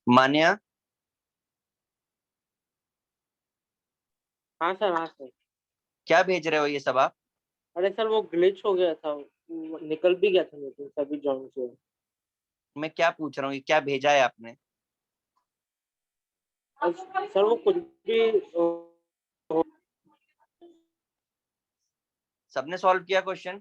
मान्या, हाँ सर, हाँ सर। क्या भेज रहे हो ये सब आप? अरे सर वो ग्लिच हो गया था, निकल भी गया था लेकिन सभी जॉइन से। मैं क्या पूछ रहा हूँ, ये क्या भेजा है आपने? सर वो कुछ भी सबने सॉल्व किया क्वेश्चन?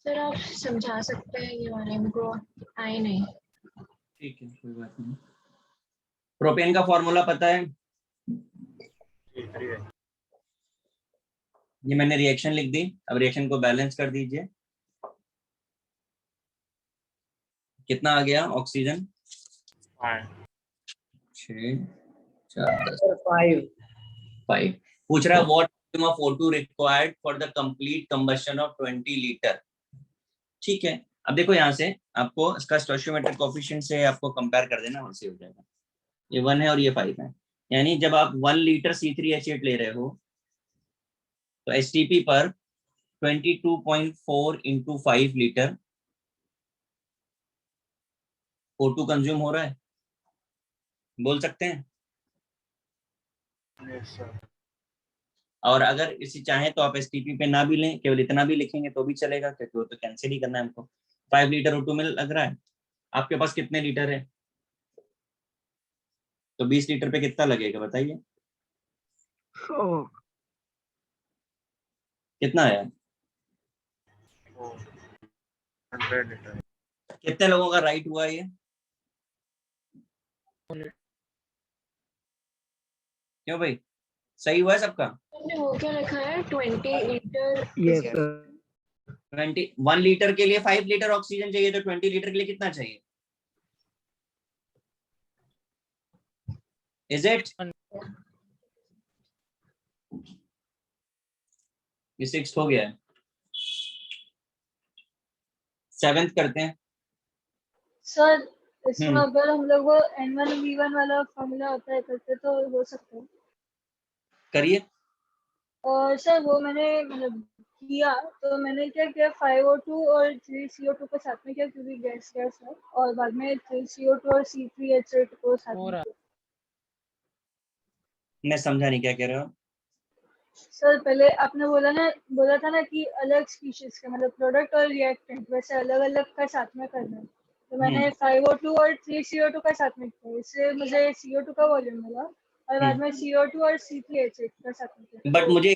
सर आप समझा सकते हैं ये वाले, इनको आए नहीं। ठीक है, कोई बात नहीं। प्रोपेन का फॉर्मूला पता है? ये मैंने रिएक्शन लिख दी, अब रिएक्शन को बैलेंस कर दीजिए। कितना आ गया ऑक्सीजन? 6 4 10 5। पूछ रहा है what of O2 required for the complete combustion of 20 litre. ठीक है, अब देखो यहाँ से आपको इसका स्टोइचियोमेट्रिक कोएफिशिएंट से आपको कंपेयर कर देना, वैसे हो जाएगा। ये 1 है और ये 5 है, यानी जब आप 1 लीटर C3H8 ले रहे हो तो एसटीपी पर 22.4 इंटू 5 लीटर O2 कंज्यूम हो रहा है। बोल सकते हैं? Yes, sir. और अगर इसी चाहे तो आप एसटीपी पे ना भी लें, केवल इतना भी लिखेंगे तो भी चलेगा, क्योंकि वो तो कैंसिल ही करना है हमको। 5 लीटर O2 में लग रहा है, आपके पास कितने लीटर है? तो 20 लीटर पे कितना लगेगा बताइए? कितना है? 100 लीटर। कितने लोगों का राइट हुआ ये? क्यों भाई, सही हुआ है सबका? आपने वो क्या लिखा है 20 लीटर? Yes sir. 1 लीटर के लिए 5 लीटर ऑक्सीजन चाहिए, तो 20 लीटर के लिए कितना चाहिए? Is it? ये 6th हो गया है, 7th करते हैं। सर इसमें अगर हम लोग वो N1V1 वाला फॉर्मूला होता है करते तो हो सकता है। करिए। और सर वो मैंने मतलब किया तो मैंने क्या किया 5O2 और 3CO2 को साथ में किया क्योंकि गैस गैस है, और बाद में 3CO2 और C3H8 को साथ में किया। मैं समझा नहीं, क्या कह रहे हो? सर पहले आपने बोला था ना कि अलग स्पीशीज का मतलब प्रोडक्ट और रिएक्टेंट वैसे अलग अलग का साथ में करना है, तो मैंने 5O2 और 3CO2 का साथ में किया, इससे मुझे CO2 का वॉल्यूम मिला और बाद में CO2 और C3H8 का साथ में किया। बट मुझे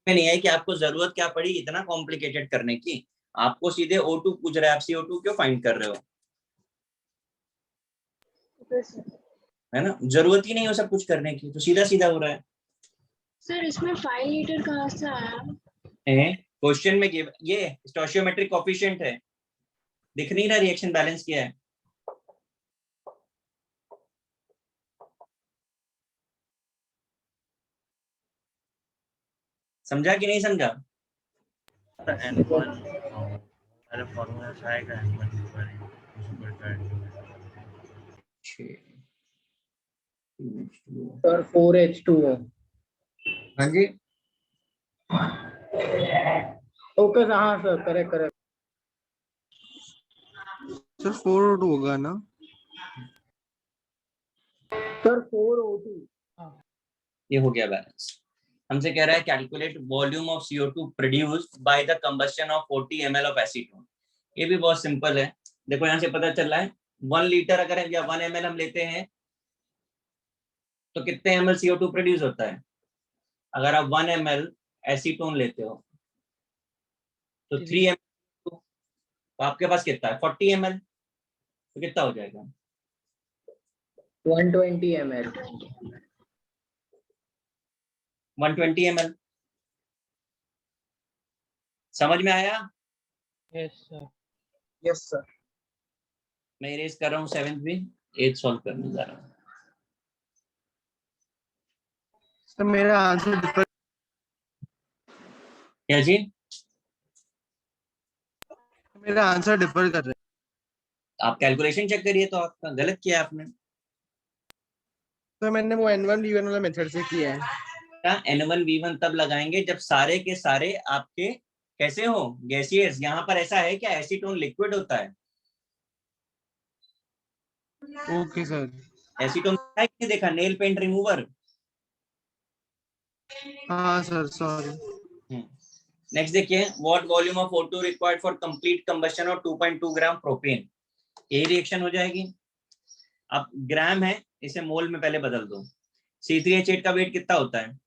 नहीं है कि आपको जरूरत क्या पड़ी इतना कॉम्प्लिकेटेड करने की। आपको सीधे O2 पूछ रहा है, आप CO2 क्यों फाइंड कर रहे हो? है ना, जरूरत ही नहीं हो सब कुछ करने की, तो सीधा सीधा हो रहा है। सर इसमें 5 लीटर कहाँ से आया? क्वेश्चन में ये स्टोइचियोमेट्रिक कोएफिशिएंट है, दिख नहीं रहा रिएक्शन बैलेंस क्या है? समझा कि नहीं समझा? Sir 4H2O। हाँ जी, ओके सर, हाँ sir, correct correct. Sir 4O2 होगा ना? Sir 4O2। ये हो गया बैलेंस। हमसे कह रहा है calculate volume of CO2 produced by the combustion of 40 ml of acetone. ये भी बहुत सिंपल है, देखो यहाँ से पता चल रहा है 1 लीटर अगर या 1 ml हम लेते हैं तो कितने ml CO2 प्रोड्यूस होता है? अगर आप 1 ml एसीटोन लेते हो तो 3 ml, तो आपके पास कितना है? 40 ml, तो कितना हो जाएगा? 120 ml। 120 ml। समझ में आया? Yes sir. Yes sir. मैं इरेज कर रहा हूँ 7th भी, 8th सॉल्व करने जा रहा हूँ। सर मेरा आंसर डिफर। क्या जी? मेरा आंसर डिफर कर रहा है। आप कैलकुलेशन चेक करिए, तो आपका गलत किया आपने। तो मैंने वो N1V1 वाला मेथड से किया है। N1V1 तब लगाएंगे जब सारे के सारे आपके कैसे हो, गैसियस। यहाँ पर ऐसा है क्या, एसीटोन लिक्विड होता है? Okay sir. एसीटोन देखा, नेल पेंट रिमूवर। हाँ सर, सॉरी। नेक्स्ट देखिए, what volume of O2 required for complete combustion of 2.2 gram propane. ये रिएक्शन हो जाएगी। अब ग्राम है, इसे मोल में पहले बदल दो। C3H8 का वेट कितना होता है?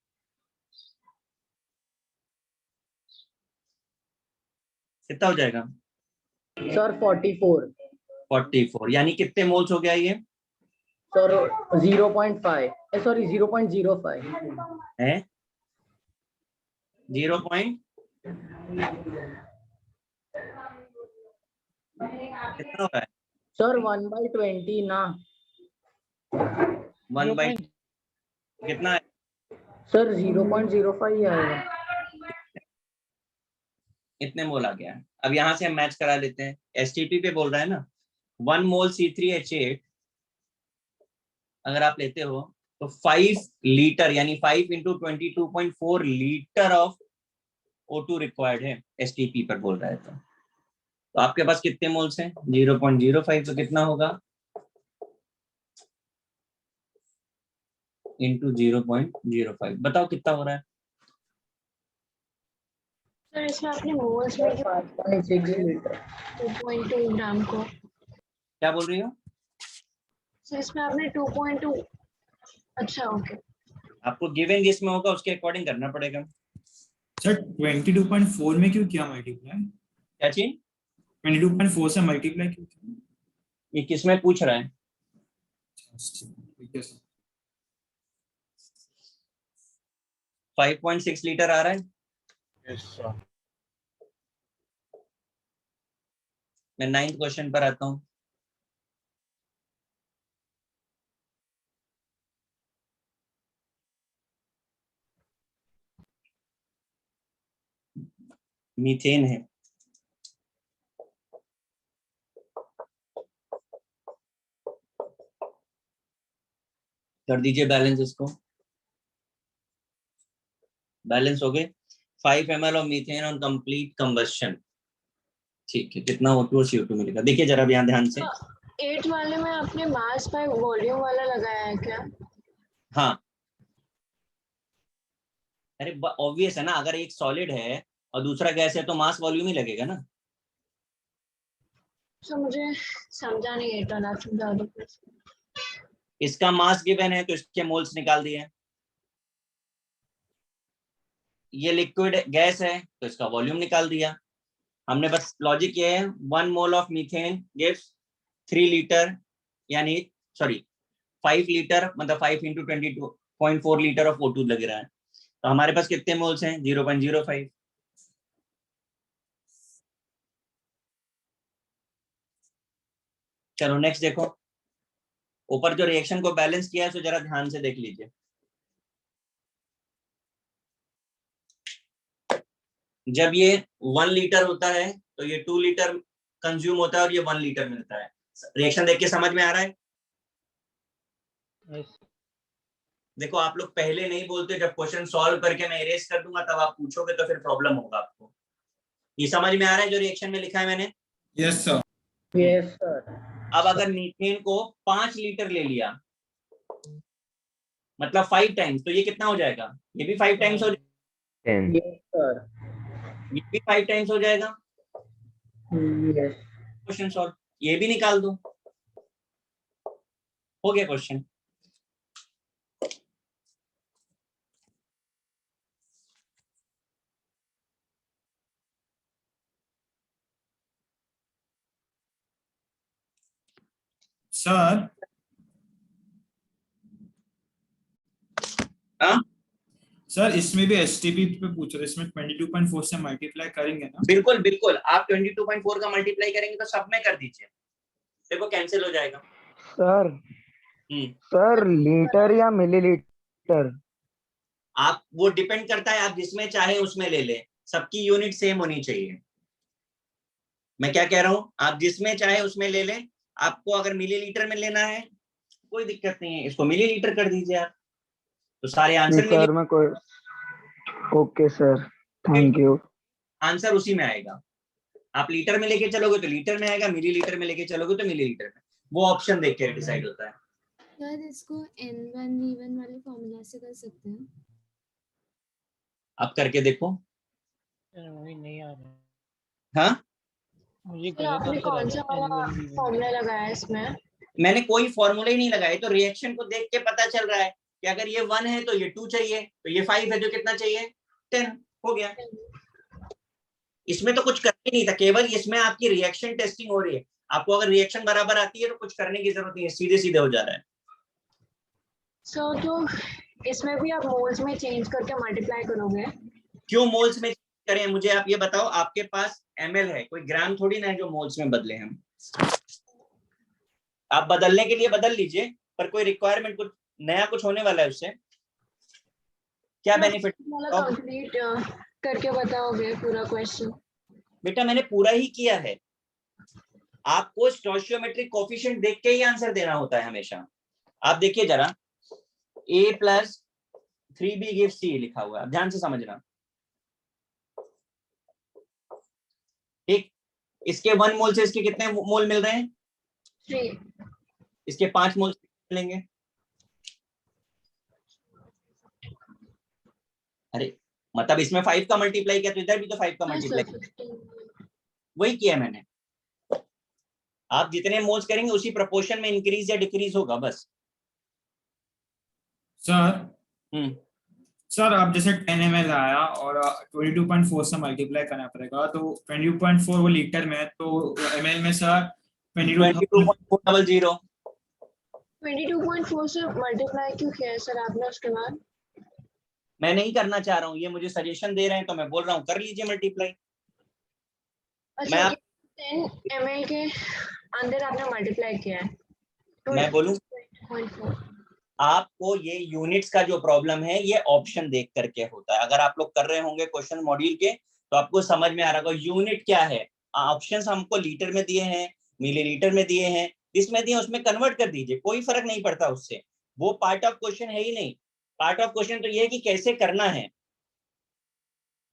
कितना हो जाएगा सर 44। 44, यानी कितने मोल्स हो गया ये? सर 0.5, सॉरी 0.05 है 0. कितना होगा? सर 1/20 ना। 1/, कितना है? सर 0.05 ही आएगा। इतने मोल आ गया। अब यहाँ से हम मैच करा लेते हैं, STP पे बोल रहा है ना। 1 मोल C3H8 अगर आप लेते हो तो 5 लीटर यानी 5 × 22.4 लीटर ऑफ O2 रिक्वायर्ड है, STP पर बोल रहा है। तो आपके पास कितने मोल्स हैं? 0.05, तो कितना होगा इंटू 0.05, बताओ कितना हो रहा है? सर इसमें आपने मोल्स में 5.6 लीटर 2.2 ग्राम को, क्या बोल रही हो? सर इसमें आपने 2.2, अच्छा ओके। आपको गिवन जिसमें होगा उसके अकॉर्डिंग करना पड़ेगा। सर 22.4 में क्यों किया मल्टीप्लाई? क्या चीज? 22.4 से मल्टीप्लाई क्यों? ये किसमें पूछ रहा है? ठीक है सर। 5.6 लीटर आ रहा है। Yes sir. मैं 9th क्वेश्चन पर आता हूँ। मीथेन है। कर दीजिए बैलेंस इसको। बैलेंस हो गए। 5 ml of methane on complete combustion. ठीक है, कितना O2 और CO2 मिलेगा? देखिए जरा यहाँ ध्यान से। 8 वाले में आपने मास बाय वॉल्यूम वाला लगाया है क्या? हाँ, अरे ऑब्वियस है ना, अगर एक सॉलिड है और दूसरा गैस है तो मास वॉल्यूम ही लगेगा ना। तो मुझे समझा नहीं 8 वाला, समझा दो प्लीज। इसका मास गिवन है तो इसके मोल्स निकाल दिए। ये लिक्विड गैस है तो इसका वॉल्यूम निकाल दिया। हमने बस लॉजिक ये है, 1 mole of methane gives 3 litre, यानी सॉरी 5 लीटर, मतलब 5 इंटू 22.4 लीटर ऑफ O2 लग रहा है। तो हमारे पास कितने मोल्स हैं? 0.05। चलो नेक्स्ट देखो। ऊपर जो रिएक्शन को बैलेंस किया है तो जरा ध्यान से देख लीजिए। जब ये 1 लीटर होता है तो ये 2 लीटर कंज्यूम होता है और ये 1 लीटर मिलता है। रिएक्शन देख के समझ में आ रहा है? yes. देखो आप लोग पहले नहीं बोलते, जब क्वेश्चन सॉल्व करके मैं इरेज कर दूंगा तब आप पूछोगे तो फिर प्रॉब्लम होगा आपको। ये समझ में आ रहा है जो रिएक्शन में लिखा है मैंने? Yes sir. Yes sir. अब अगर मीथेन को 5 लीटर ले लिया, मतलब 5 टाइम्स, तो ये कितना हो जाएगा? ये भी 5 टाइम्स हो जाएगा। Yes sir. ये भी 5 टाइम्स हो जाएगा। यस। Question solve. ये भी निकाल दो, हो गया क्वेश्चन। सर हाँ सर, इसमें भी एसटीपी पे पूछ रहे, इसमें 22.4 से मल्टीप्लाई करेंगे ना? बिल्कुल बिल्कुल, आप 22.4 का मल्टीप्लाई करेंगे तो सब में कर दीजिए, देखो कैंसिल हो जाएगा। सर सर लीटर या मिलीलीटर? आप वो डिपेंड करता है, आप जिसमें चाहे उसमें ले लें, सबकी यूनिट सेम होनी चाहिए। मैं क्या कह रहा हूं, आप जिसमें चाहे उसमें ले लें। आपको अगर मिलीलीटर में लेना है कोई दिक्कत नहीं है, इसको मिलीलीटर कर दीजिए आप, तो सारे आंसर सर मैं कोई okay sir, thank you. Answer उसी में आएगा। आप लीटर में लेके चलोगे तो लीटर में आएगा, मिलीलीटर में लेके चलोगे तो मिलीलीटर में। वो ऑप्शन देख के डिसाइड होता है। सर इसको N1V1 वाले फॉर्मूला से कर सकते हैं? आप करके देखो। मुझे नहीं आ रहा। हाँ मुझे तो आपने कौन सा वाला फॉर्मूला लगाया है इसमें? मैंने कोई फॉर्मूला ही नहीं लगाया, तो रिएक्शन को देख के पता चल रहा है कि अगर ये 1 है तो ये 2 चाहिए, तो ये 5 है तो कितना चाहिए? 10 हो गया। इसमें तो कुछ करना ही नहीं था, केवल इसमें आपकी रिएक्शन टेस्टिंग हो रही है। आपको अगर रिएक्शन बराबर आती है तो कुछ करने की जरूरत नहीं है, सीधे सीधे हो जा रहा है। सो तो इसमें भी आप मोल्स में चेंज करके मल्टीप्लाई करोगे? क्यों मोल्स में करें, मुझे आप ये बताओ। आपके पास ml है, कोई ग्राम थोड़ी ना है जो मोल्स में बदले हम। आप बदलने के लिए बदल लीजिए, पर कोई रिक्वायरमेंट कुछ नया कुछ होने वाला है उससे? क्या बेनिफिट? कंप्लीट करके बताओगे पूरा क्वेश्चन? बेटा मैंने पूरा ही किया है। आपको स्टोइचियोमेट्रिक कोफिशिएंट देख के ही आंसर देना होता है हमेशा। आप देखिए जरा, a + 3b gives c लिखा हुआ है, ध्यान से समझना। ठीक, इसके 1 मोल से इसके कितने मोल मिल रहे हैं? 3। इसके 5 मोल मिलेंगे। अरे मतलब इसमें 5 का मल्टीप्लाई किया तो इधर भी तो 5 का मल्टीप्लाई, वही किया मैंने। आप जितने मोल्स करेंगे उसी प्रोपोर्शन में इंक्रीज या डिक्रीज होगा बस। सर सर अब जैसे 10 ml आया और 22.4 से मल्टीप्लाई करना पड़ेगा, तो 22.4 वो लीटर में है, तो ml में सर 22.400। 22.4 से मल्टीप्लाई क्यों किया है सर आपने उसके बाद? मैं नहीं करना चाह रहा हूँ, ये मुझे सजेशन दे रहे हैं तो मैं बोल रहा हूँ कर लीजिए मल्टीप्लाई। मैं अच्छा 10 ml के अंदर आपने मल्टीप्लाई किया है। मैं बोलूं 22.4। आपको, ये यूनिट्स का जो प्रॉब्लम है ये ऑप्शन देख करके होता है। अगर आप लोग कर रहे होंगे क्वेश्चन मॉड्यूल के तो आपको समझ में आ रहा होगा यूनिट क्या है। ऑप्शंस हमको लीटर में दिए हैं, मिलीलीटर में दिए हैं, इसमें दिए, उसमें कन्वर्ट कर दीजिए, कोई फर्क नहीं पड़ता उससे। वो पार्ट ऑफ क्वेश्चन है ही नहीं। पार्ट ऑफ क्वेश्चन तो ये है कि कैसे करना है।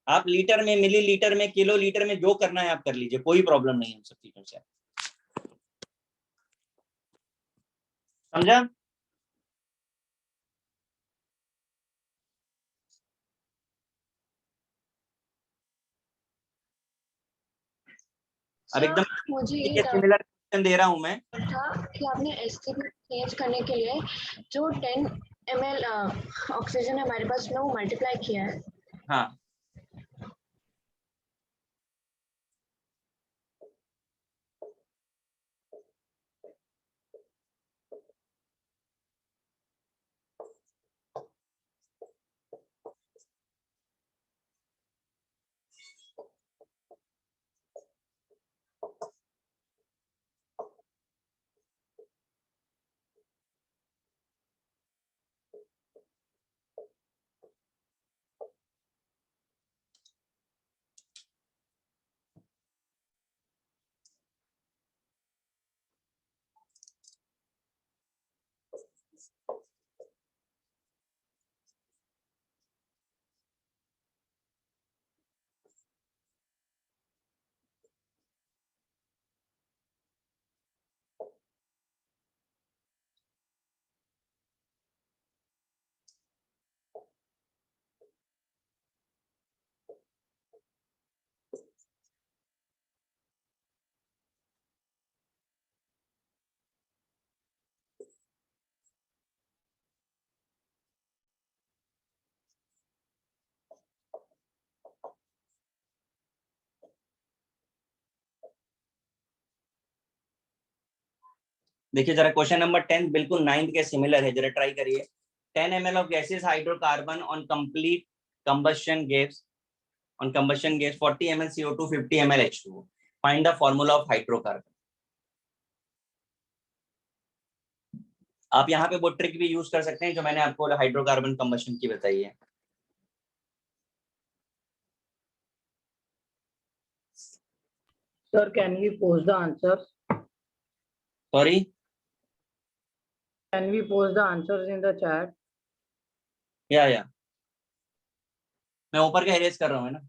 आप लीटर में, मिलीलीटर में, किलो लीटर में जो करना है आप कर लीजिए, कोई प्रॉब्लम नहीं है उन सब चीजों से। समझा? अब एकदम मुझे ये के सिमिलर क्वेश्चन दे रहा हूं मैं। था कि आपने एस्टिमेट चेंज करने के लिए जो 10 ml ऑक्सीजन हमारे पास में वो मल्टीप्लाई किया है। हाँ देखिए जरा, क्वेश्चन नंबर 10 बिल्कुल 9th के सिमिलर है, जरा ट्राई करिए। 10 ml of gaseous hydrocarbon on complete combustion gas, 40 ml CO2, 50 ml H2O. Find the formula of hydrocarbon. आप यहाँ पे वो ट्रिक भी यूज कर सकते हैं जो मैंने आपको हाइड्रोकार्बन कंबशन की बताई है। Sir, can we post the answers? Sorry, Can we post the answers in the chat? या मैं ऊपर का इरेज कर रहा हूँ, है ना।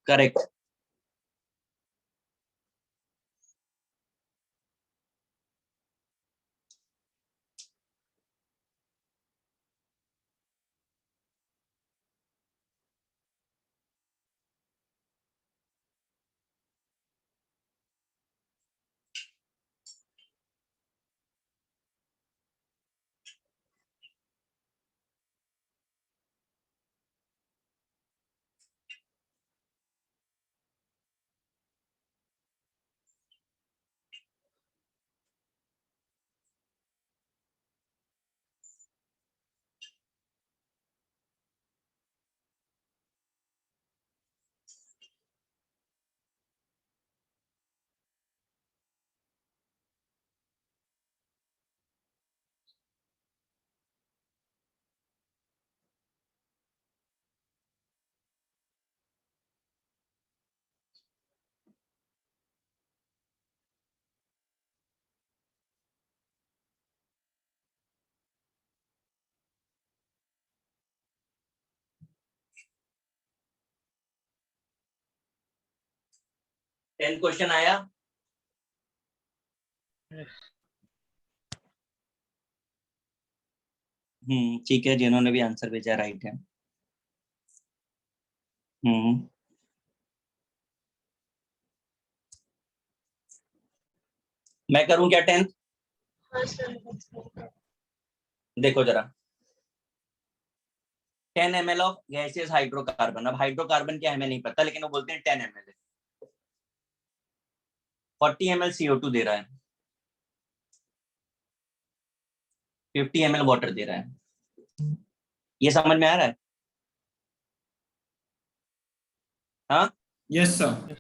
करेक्ट। टेंथ क्वेश्चन आया। ठीक है, जिन्होंने भी आंसर भेजा राइट है। मैं करूं क्या 10th? हाँ सर। देखो जरा, 10 ml ऑफ गैसियस हाइड्रोकार्बन। अब हाइड्रोकार्बन क्या है हमें नहीं पता, लेकिन वो बोलते हैं 10 ml है। 40 ml CO2 दे रहा है, 50 ml वाटर दे रहा है। ये समझ में आ रहा है? हाँ, यस सर।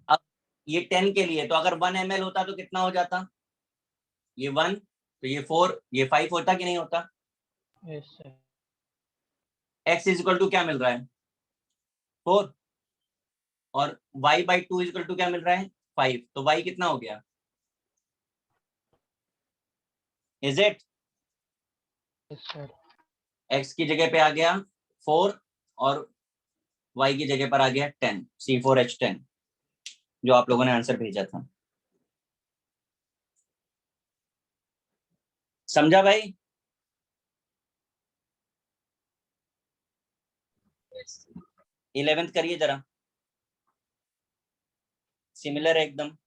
अब ये 10 के लिए, तो अगर 1 ml होता तो कितना हो जाता? ये 1, तो ये 4, ये 5 होता कि नहीं होता? Yes sir. x is equal to क्या मिल रहा है? 4, और y/2 इज इक्वल टू क्या मिल रहा है? 5। तो y कितना हो गया? Is it? Yes sir. x की जगह पे आ गया 4 और y की जगह पर आ गया 10, C4H10, जो आप लोगों ने आंसर भेजा था। समझा भाई? Yes. 11th करिए जरा, सिमिलर है एकदम।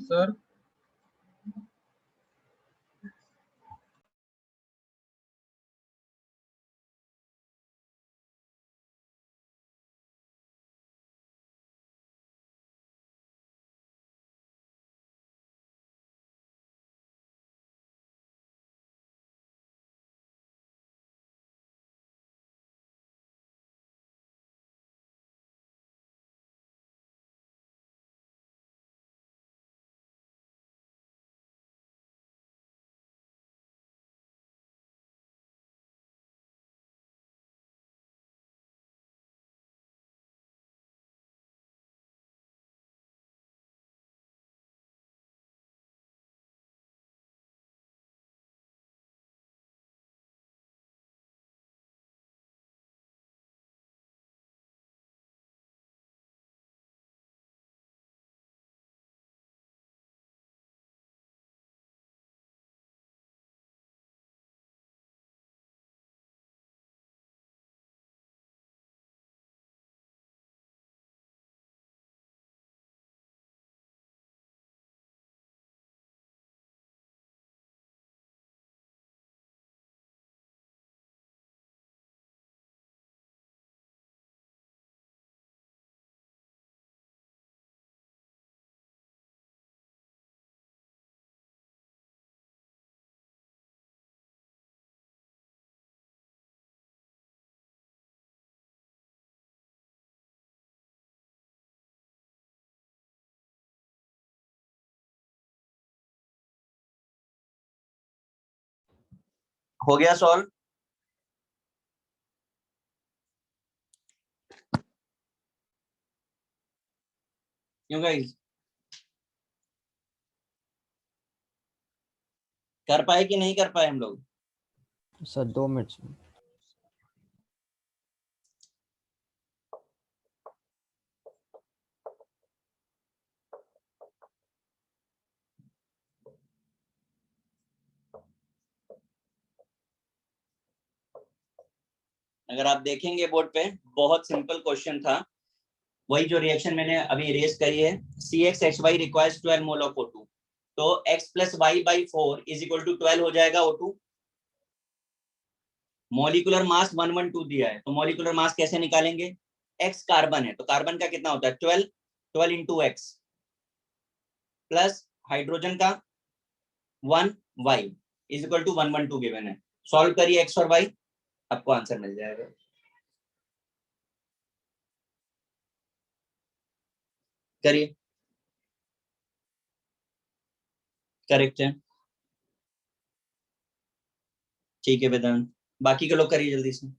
सर हो गया सॉल्व? क्यों गाइस, कर पाए कि नहीं कर पाए हम लोग? सर 2 मिनट से। अगर आप देखेंगे बोर्ड पे, बहुत सिंपल क्वेश्चन था। वही जो रिएक्शन मैंने अभी इरेज करी है, CxHy requires 12 mole of O2, तो x plus y by 4 is equal to 12 हो जाएगा O2। मॉलिक्यूलर मास 112 दिया है, तो मॉलिक्यूलर मास कैसे निकालेंगे? x कार्बन है तो कार्बन का कितना होता है? 12 इंटू एक्स प्लस हाइड्रोजन का 1 y is equal to 112 given है। सॉल्व करिए x और y, आपको आंसर मिल जाएगा। करिए, करेक्ट है। ठीक है वेदांत, बाकी के लोग करिए जल्दी से।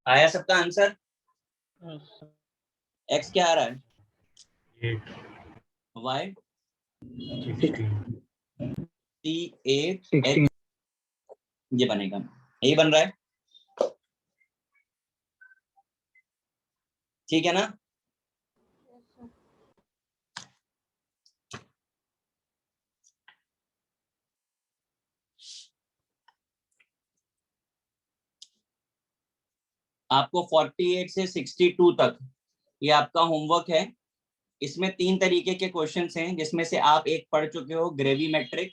आया सबका आंसर? x क्या आ रहा है? 8 y 8 16 ये बनेगा, यही बन रहा है, ठीक है ना? आपको 48 से 62 तक ये आपका होमवर्क है। इसमें 3 तरीके के क्वेश्चंस हैं, जिसमें से आप एक पढ़ चुके हो, ग्रेविमेट्रिक।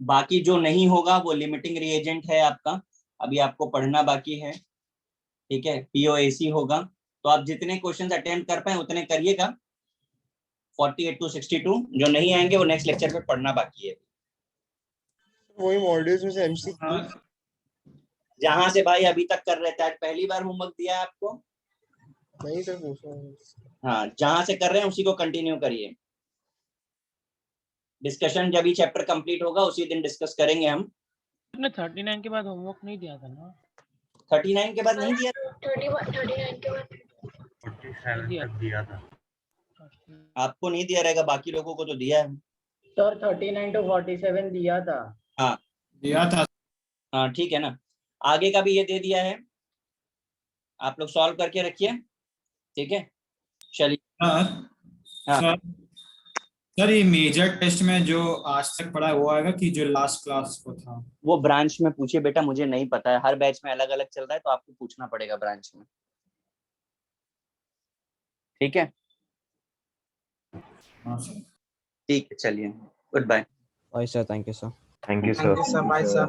बाकी जो नहीं होगा वो लिमिटिंग रिएजेंट है आपका, अभी आपको पढ़ना बाकी है, ठीक है। POAC होगा, तो आप जितने क्वेश्चंस अटेम्प्ट कर पाए उतने करिएगा, 48 to 62। जो नहीं आएंगे वो नेक्स्ट लेक्चर में पढ़ना बाकी है। वही मॉड्यूल्स में से MCQ जहां से भाई अभी तक कर रहे थे, आज पहली बार होमवर्क दिया है आपको? नहीं सर, पूछ रहा हूँ। हाँ, जहां से कर रहे हैं उसी को कंटिन्यू करिए। डिस्कशन जब ही चैप्टर कंप्लीट होगा उसी दिन डिस्कस करेंगे हम। आपने 39 के बाद होमवर्क नहीं दिया था ना? 39 के बाद नहीं दिया? 39 के बाद 47 तक दिया था। आपको नहीं दिया रहेगा, बाकी लोगों को तो दिया है। सर 39 to 47 दिया था। हाँ दिया था। हाँ ठीक है ना, आगे का भी ये दे दिया है, आप लोग सॉल्व करके रखिए, ठीक है। चलिए हाँ। सर ये मेजर टेस्ट में जो आज तक पढ़ा है वो आएगा कि जो लास्ट क्लास को था? वो ब्रांच में पूछिए बेटा, मुझे नहीं पता है, हर बैच में अलग अलग चल रहा है, तो आपको पूछना पड़ेगा ब्रांच में, ठीक है। हाँ सर। ठीक है, चलिए, goodbye. Bye sir, thank you sir. Thank you thank you sir. Sir, bye sir.